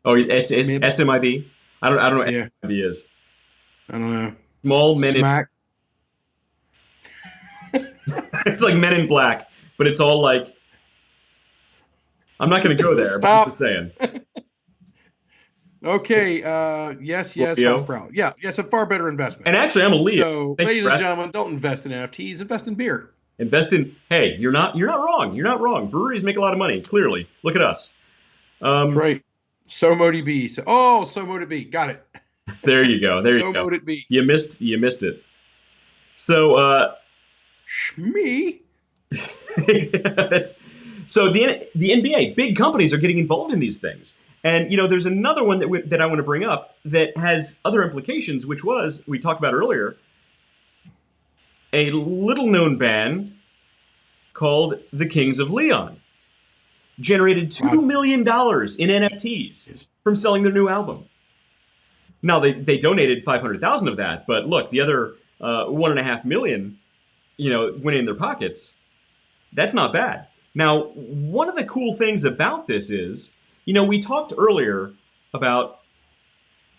Oh, SMIB? I don't know what SMIB is. I don't know. Small Men Smack. It's like Men in Black, but it's all like... I'm not going to go there, but I'm just saying. Okay, yes, Hofbrau. Yeah, it's a far better investment. And actually, I'm a Leo. So, ladies and gentlemen, don't invest in NFTs. Invest in beer. Hey, you're not wrong. You're not wrong. Breweries make a lot of money, clearly. Look at us. Right. SoMoDB. SoMoDB. Got it. There you go. There you go. SoMoDB. You missed it. So, Shmee. So the NBA, big companies are getting involved in these things. And, there's another one that I want to bring up that has other implications, which was, we talked about earlier, a little-known band called the Kings of Leon generated $2 million in NFTs from selling their new album. Now, they donated 500,000 of that, but look, the other 1.5 million, went in their pockets. That's not bad. Now, one of the cool things about this is, we talked earlier about,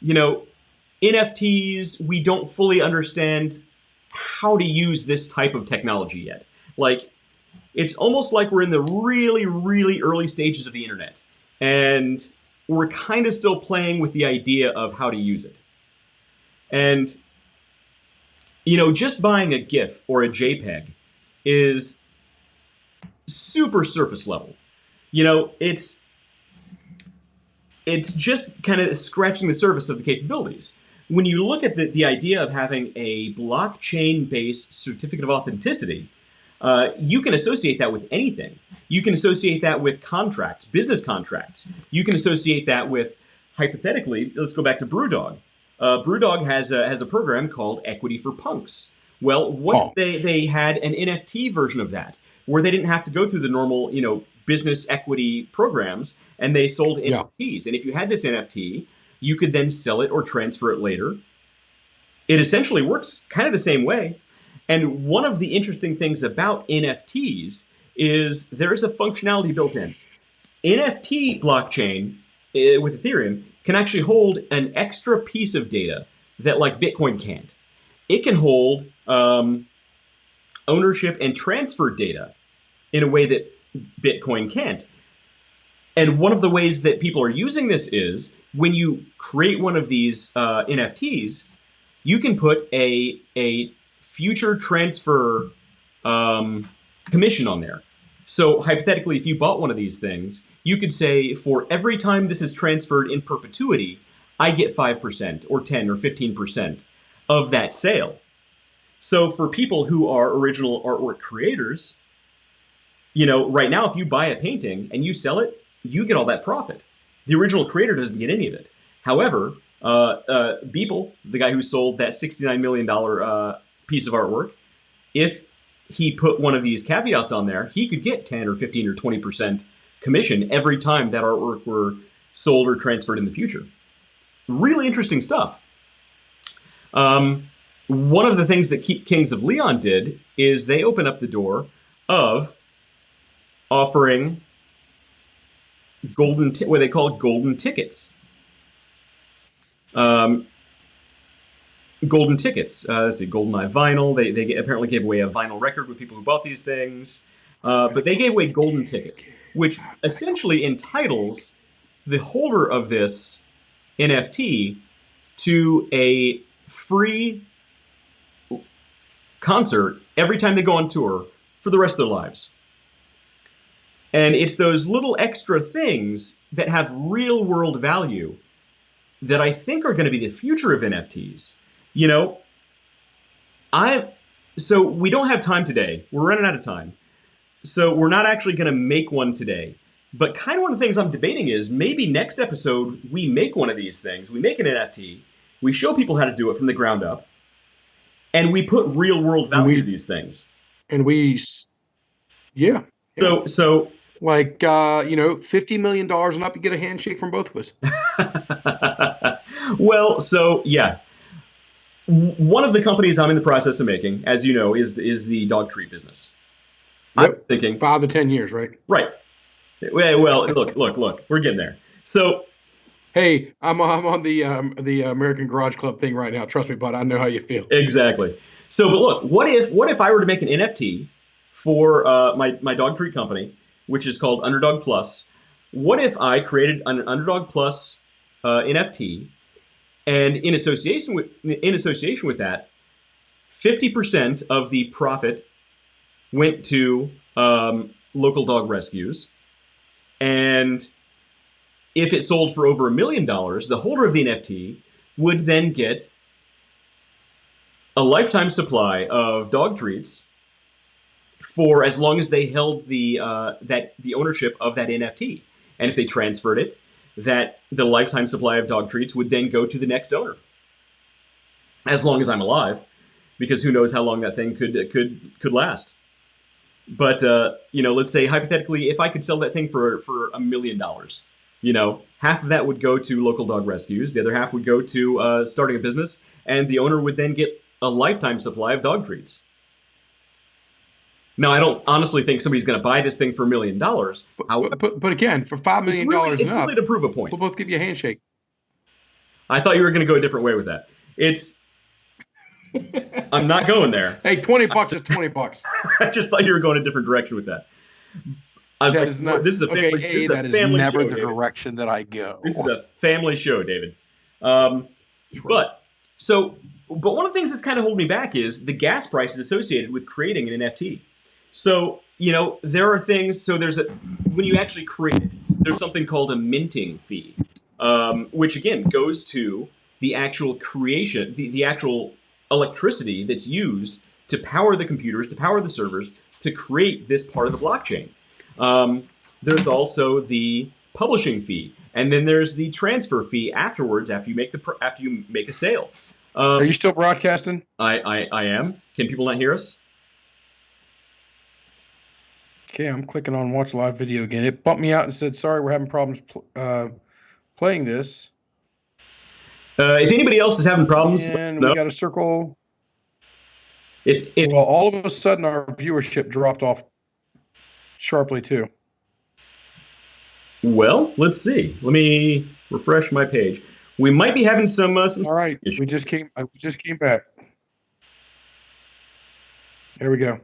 NFTs, we don't fully understand how to use this type of technology yet. Like, it's almost like we're in the really, really early stages of the internet. And we're kind of still playing with the idea of how to use it. And, just buying a GIF or a JPEG is super surface level. It's just kind of scratching the surface of the capabilities. When you look at the idea of having a blockchain-based certificate of authenticity, you can associate that with anything. You can associate that with contracts, business contracts. You can associate that with, hypothetically, let's go back to BrewDog. BrewDog has a program called Equity for Punks. Well, what if they had an NFT version of that, where they didn't have to go through the normal, business equity programs, and they sold NFTs. And if you had this NFT, you could then sell it or transfer it later. It essentially works kind of the same way. And one of the interesting things about NFTs is there is a functionality built in. NFT blockchain with Ethereum can actually hold an extra piece of data that like Bitcoin can't. It can hold ownership and transfer data in a way that Bitcoin can't. And one of the ways that people are using this is when you create one of these NFTs, you can put a future transfer commission on there. So hypothetically, if you bought one of these things, you could say for every time this is transferred in perpetuity, I get 5% or 10 or 15% of that sale. So for people who are original artwork creators, right now, if you buy a painting and you sell it, you get all that profit. The original creator doesn't get any of it. However, Beeple, the guy who sold that $69 million piece of artwork, if he put one of these caveats on there, he could get 10 or 15 or 20% commission every time that artwork were sold or transferred in the future. Really interesting stuff. One of the things that Kings of Leon did is they opened up the door of offering what they call golden tickets. Golden tickets. Let's see, GoldenEye vinyl. They apparently gave away a vinyl record with people who bought these things. But they gave away golden tickets, which essentially entitles the holder of this NFT to a free concert every time they go on tour for the rest of their lives. And it's those little extra things that have real world value that I think are going to be the future of NFTs. So we don't have time today. We're running out of time. So we're not actually going to make one today. But kind of one of the things I'm debating is maybe next episode we make one of these things. We make an NFT. We show people how to do it from the ground up. And we put real world value to these things. Yeah. So like, $50 million and up, you get a handshake from both of us. Well, so yeah. One of the companies I'm in the process of making, as you know, is the dog treat business. Yep. I'm thinking 5 to 10 years, right? Right. Well, look, we're getting there. So, hey, I'm on the American Garage Club thing right now. Trust me, bud. I know how you feel. Exactly. So, but look, what if I were to make an NFT for my dog treat company, which is called Underdog Plus? What if I created an Underdog Plus NFT, and in association with that, 50% of the profit went to local dog rescues, and if it sold for over $1 million, the holder of the NFT would then get a lifetime supply of dog treats for as long as they held the ownership of that NFT. And if they transferred it, that the lifetime supply of dog treats would then go to the next owner. As long as I'm alive, because who knows how long that thing could last. But let's say hypothetically, if I could sell that thing for $1 million, half of that would go to local dog rescues, the other half would go to starting a business, and the owner would then get a lifetime supply of dog treats. Now, I don't honestly think somebody's going to buy this thing for $1 million. But again, for $5 million it's really to prove a point. We'll both give you a handshake. I thought you were going to go a different way with that. I'm not going there. Hey, $20 is $20. I just thought you were going a different direction with that. This is never the direction that I go. This is a family show, David. But one of the things that's kind of holding me back is the gas prices associated with creating an NFT. So, there are things, when you actually create it, there's something called a minting fee, which again goes to the actual creation, the actual electricity that's used to power the computers, to power the servers, to create this part of the blockchain. There's also the publishing fee, and then there's the transfer fee afterwards after you make a sale. Are you still broadcasting? I am. Can people not hear us? Okay, I'm clicking on watch live video again. It bumped me out and said, sorry, we're having problems playing this. If anybody else is having problems, and we got a circle. Well, all of a sudden our viewership dropped off sharply too. Well, let's see. Let me refresh my page. We might be having some All right, issues. we just came back. There we go.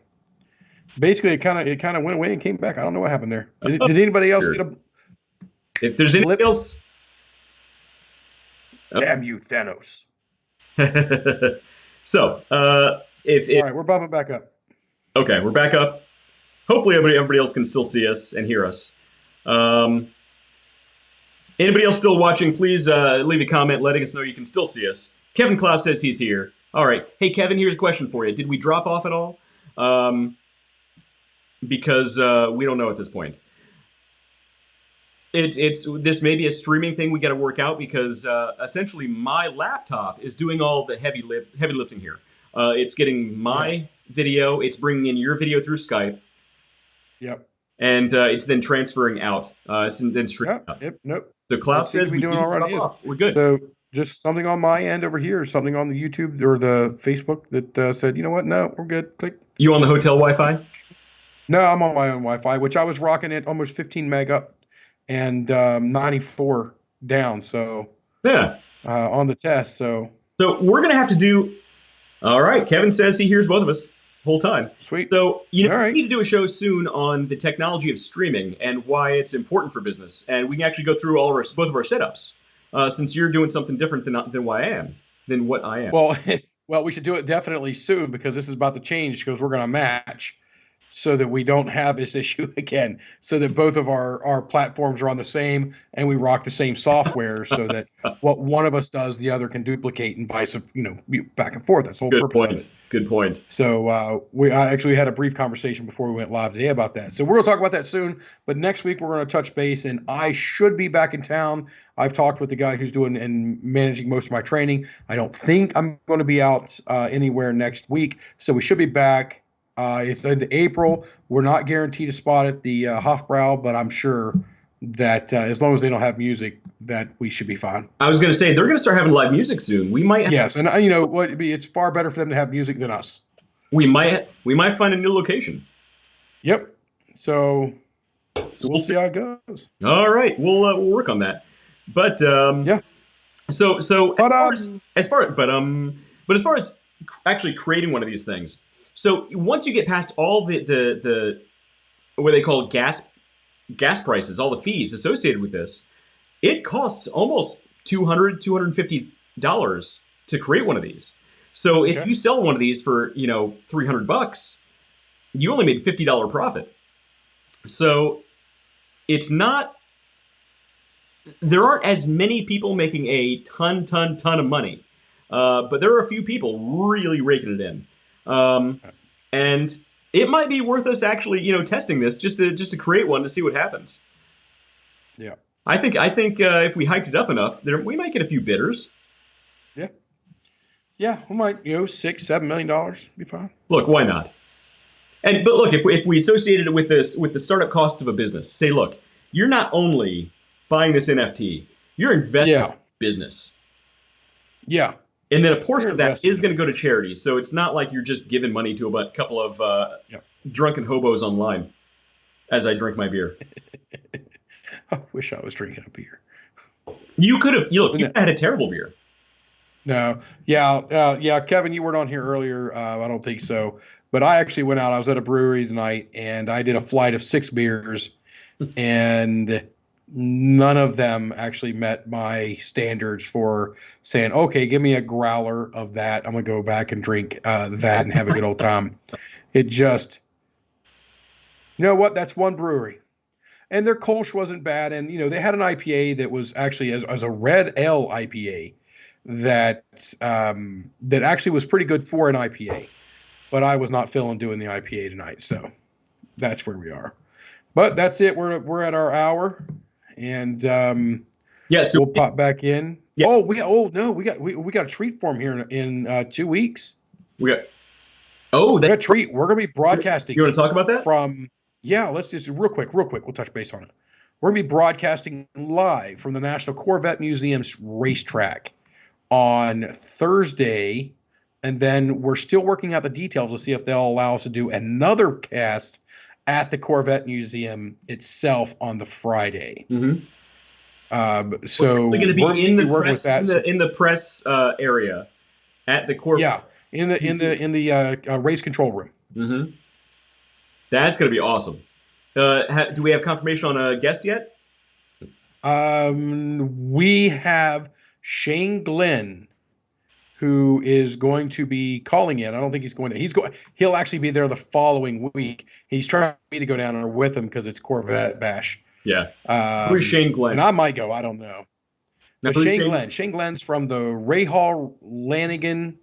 Basically, it kind of went away and came back. I don't know what happened there. Did anybody else Sure. get a If there's anything blip? else, Damn you, Thanos! so All if right, we're bumping back up. okay, we're back up. Hopefully, everybody else can still see us and hear us. Um, Anybody else still watching? Please leave a comment letting us know you can still see us. Kevin Klaus says he's here. All right. Hey, Kevin, here's a question for you. Did we drop off at all? Because we don't know at this point. It's this may be a streaming thing we got to work out because essentially my laptop is doing all the heavy lifting here. It's getting my video, it's bringing in your video through Skype, Yep. and it's then transferring out, then streaming out. Yep. Nope. So Klaus Seems says to be we doing didn't all right. drop off. We're good. So just something on my end over here, something on the YouTube or the Facebook that said, you know what? No, we're good. Click. You on the hotel Wi-Fi? No, I'm on my own Wi-Fi, which I was rocking at almost 15 meg up and 94 down. So Yeah. on the test. So we're gonna have to do. All right. Kevin says he hears both of us the whole time. sweet. So All right. we need to do a show soon on the technology of streaming and why it's important for business, and we can actually go through both of our setups. Since you're doing something different than what I am. Well, we should do it definitely soon because this is about to change because we're going to match so that we don't have this issue again, so that both of our platforms are on the same and we rock the same software so that what one of us does, the other can duplicate and vice, back and forth. That's the whole purpose of it. Good point. So I actually had a brief conversation before we went live today about that. So we're going to talk about that soon. But next week, we're going to touch base, and I should be back in town. I've talked with the guy who's doing and managing most of my training. I don't think I'm going to be out anywhere next week. So we should be back. It's into April. We're not guaranteed a spot at the Hofbrau, but I'm sure that as long as they don't have music, that we should be fine. I was going to say they're going to start having live music soon. We might. Yes, and it's far better for them to have music than us. We might find a new location. Yep. So we'll see how it goes. All right, we'll work on that. But yeah. So as far as actually creating one of these things. So once you get past all the what they call gas prices, all the fees associated with this, it costs almost $250 to create one of these. So if you sell one of these for $300, you only made $50 profit. So it's not. There aren't as many people making a ton of money, but there are a few people really raking it in, and it might be worth us actually testing this just to create one to see what happens. Yeah. I think if we hyped it up enough, we might get a few bidders. Yeah. Yeah, we might, $6-7 million be fine. Look, why not? But look, if we associated it with the startup cost of a business, say, look, you're not only buying this NFT, you're investing in business. Yeah. And then a portion of that is going to go to charity. So it's not like you're just giving money to a couple of drunken hobos online as I drink my beer. I wish I was drinking a beer. You could have. You had a terrible beer. No. Yeah. Kevin, you weren't on here earlier. I don't think so. But I actually went out. I was at a brewery tonight, and I did a flight of 6 beers, and none of them actually met my standards for saying, okay, give me a growler of that. I'm going to go back and drink that and have a good old time. It just, you know what? That's one brewery. And their Kolsch wasn't bad. And, they had an IPA that was actually as a red ale IPA that actually was pretty good for an IPA. But I was not feeling doing the IPA tonight. So that's where we are. But that's it. We're at our hour. And so we'll pop back in. Yeah. We got a treat for him here in 2 weeks. We got a treat. We're gonna be broadcasting. You want to talk about that? Let's just real quick. We'll touch base on it. We're gonna be broadcasting live from the National Corvette Museum's racetrack on Thursday, and then we're still working out the details to see if they'll allow us to do another cast at the Corvette Museum itself on the Friday. Mm-hmm. We're So going to we're be going to in be the working with press that. So, in the press area at the corporate. yeah, in the race control room. Mm-hmm. That's going to be awesome. Do we have confirmation on a guest yet? We have Shane Glenn, who is going to be calling in. I don't think he's going to. He'll actually be there the following week. He's trying me to go down there with him because it's Corvette Bash. Yeah. Who's Shane And Glenn? I might go. I don't know. Now, But who's Shane Shane? Glenn. Shane Glenn's from the Ray Hall Letterman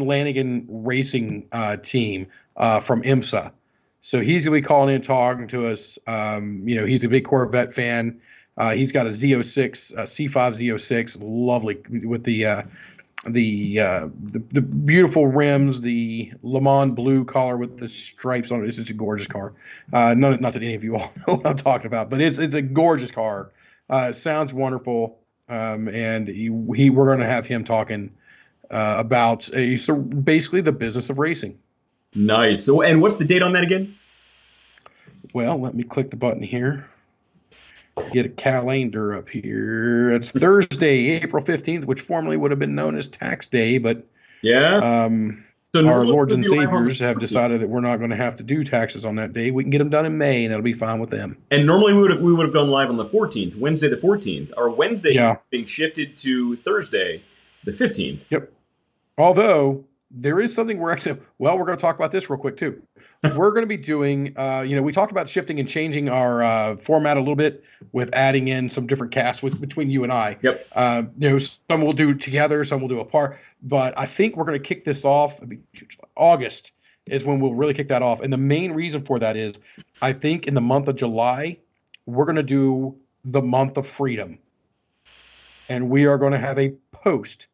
Lanigan racing team from IMSA. So he's gonna be calling in, talking to us. He's a big Corvette fan. He's got a Z06, C5 Z06, lovely with the beautiful rims, the Le Mans blue collar with the stripes on it. It's just a gorgeous car. Not that any of you all know what I'm talking about, but it's a gorgeous car. It sounds wonderful, and we're going to have him talking about so basically the business of racing. Nice. So, and what's the date on that again? Well, let me click the button here. Get a calendar up here. It's Thursday, April 15th, which formerly would have been known as Tax Day, but Yeah. So our normally lords we'll and be live on the saviors have 14th. decided that we're not going to have to do taxes on that day. We can get them done in May, and it'll be fine with them. And normally we would have gone live on the 14th, Wednesday the 14th. Our Wednesday Yeah. is being shifted to Thursday the 15th. Yep. Although there is something we're going to talk about this real quick too. We're going to be doing, we talked about shifting and changing our format a little bit with adding in some different casts between you and I. Yep. Some we'll do together, some we'll do apart. But I think we're going to kick this off. August is when we'll really kick that off. And the main reason for that is I think in the month of July, we're going to do the month of freedom. And we are going to have a post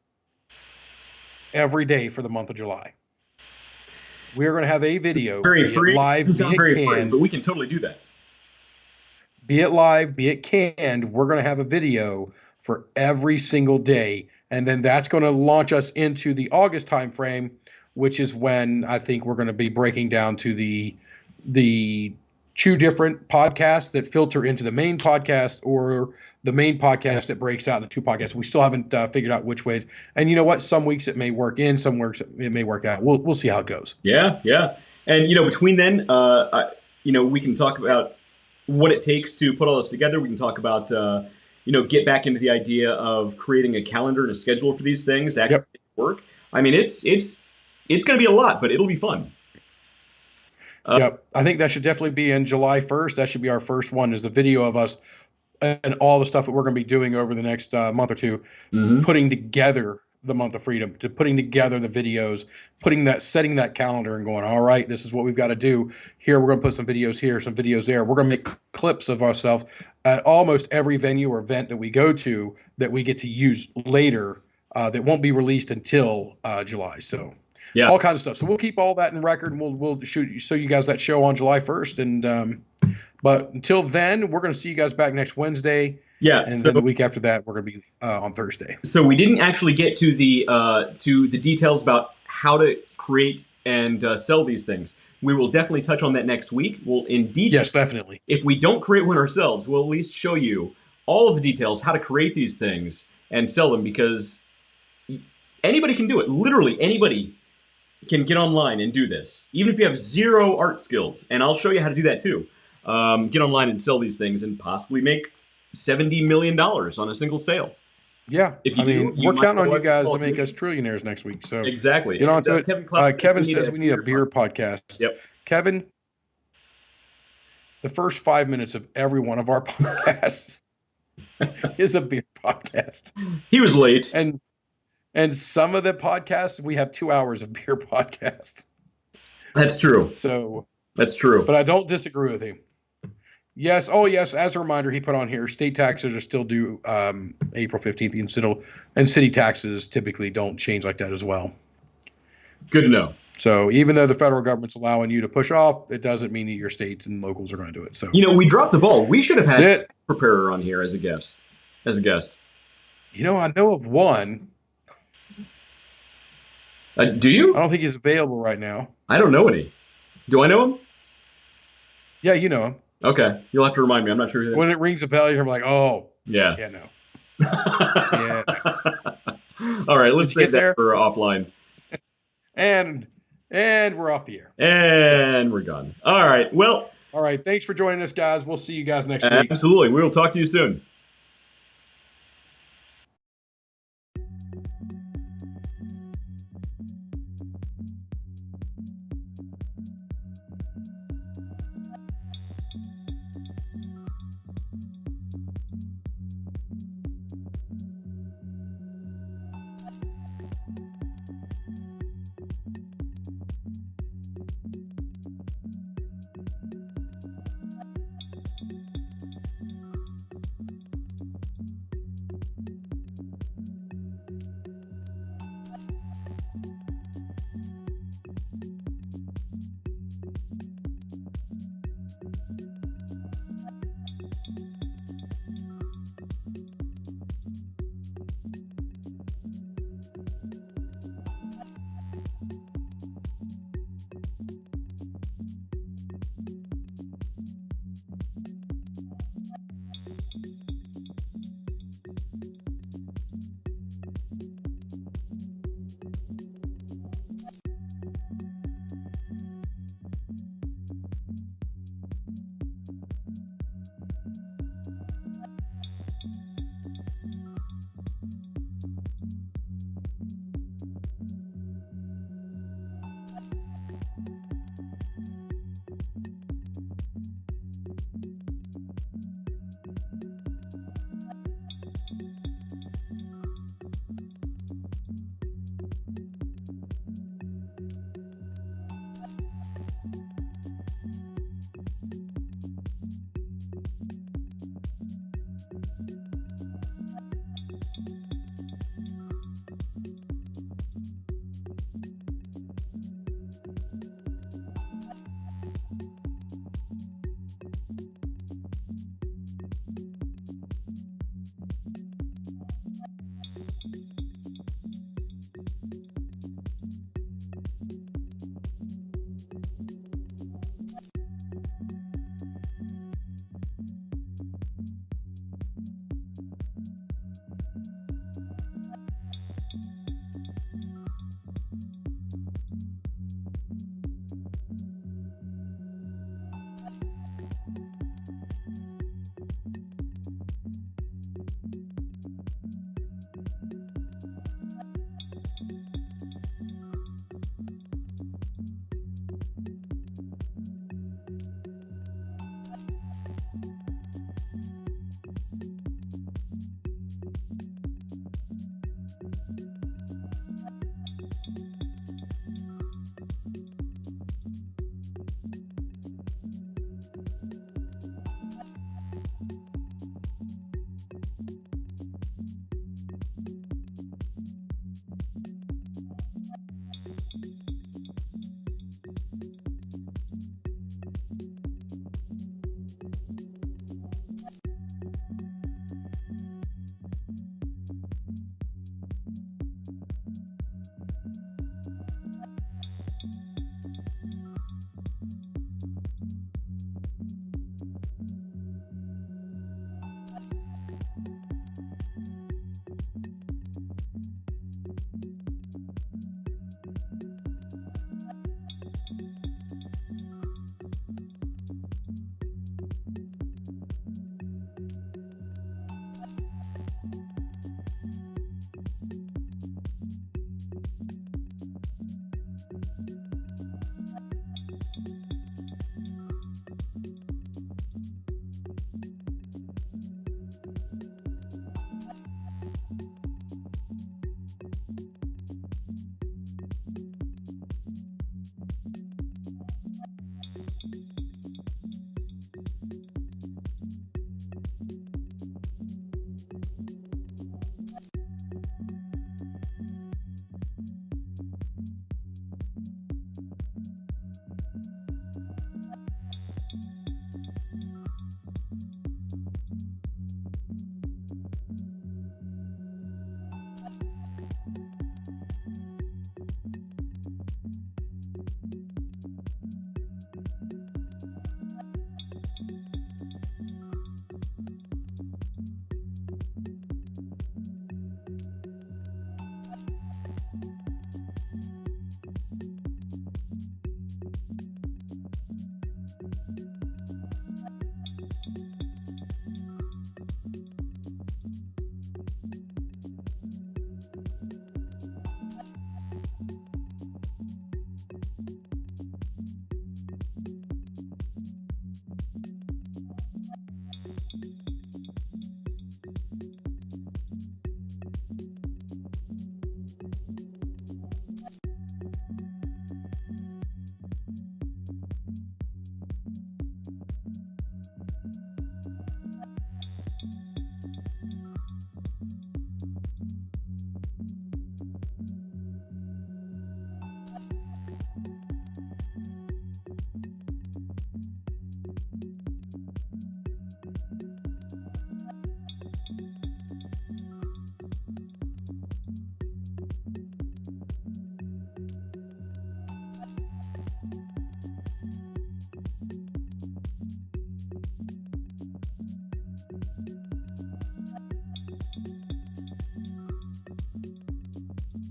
every day for the month of July. We're going to have a video, Very be free. it live, It's be not it very free, canned, but we can totally do that. be it live, be it canned. We're going to have a video for every single day, and then that's going to launch us into the August timeframe, which is when I think we're going to be breaking down to the two different podcasts that filter into the main podcast, or the main podcast that breaks out into two podcasts. We still haven't figured out which ways. And you know what? Some weeks it may work in, some weeks it may work out. We'll see how it goes. Yeah, yeah. And between then, we can talk about what it takes to put all this together. We can talk about get back into the idea of creating a calendar and a schedule for these things to actually work. I mean, it's going to be a lot, but it'll be fun. Yep. I think that should definitely be in July 1st. That should be our first one, is the video of us and all the stuff that we're going to be doing over the next month or two, putting together the month of freedom, to putting together the videos, setting that calendar and going, all right, this is what we've got to do. Here, we're going to put some videos here, some videos there. We're going to make clips of ourselves at almost every venue or event that we go to that we get to use later, that won't be released until July. So yeah, all kinds of stuff. So we'll keep all that in record, and we'll show you guys that show on July 1st. And but until then, we're going to see you guys back next Wednesday. Yeah, and then the week after that, we're going to be on Thursday. So we didn't actually get to the details about how to create and sell these things. We will definitely touch on that next week. We'll indeed. Yes, definitely. If we don't create one ourselves, we'll at least show you all of the details, how to create these things and sell them, because anybody can do it. Literally anybody can get online and do this, even if you have zero art skills. And I'll show you how to do that too. Get online and sell these things and possibly make $70 million on a single sale. Yeah, if you we're counting on you guys to make us trillionaires next week. So exactly. Get on to it. Kevin says we need a beer podcast. Yep. Kevin, the first 5 minutes of every one of our podcasts is a beer podcast. He was late. And some of the podcasts, we have 2 hours of beer podcast. That's true. So that's true. But I don't disagree with him. Yes. Oh, yes. As a reminder, he put on here, state taxes are still due April 15th. And city taxes typically don't change like that as well. Good to know. So even though the federal government's allowing you to push off, it doesn't mean that your states and locals are going to do it. So we dropped the ball. We should have had a preparer on here as a guest. I know of one. Do you? I don't think he's available right now. I don't know any. Do I know him? Yeah, you know him. Okay, you'll have to remind me. I'm not sure. When it rings a bell, you're like, oh, Yeah. Yeah, no. Yeah, no. All right, Did let's you save get that there? for offline. And we're off the air. So, And we're gone. All right. Well, all right. Thanks for joining us, guys. We'll see you guys next week. absolutely. We will talk to you soon.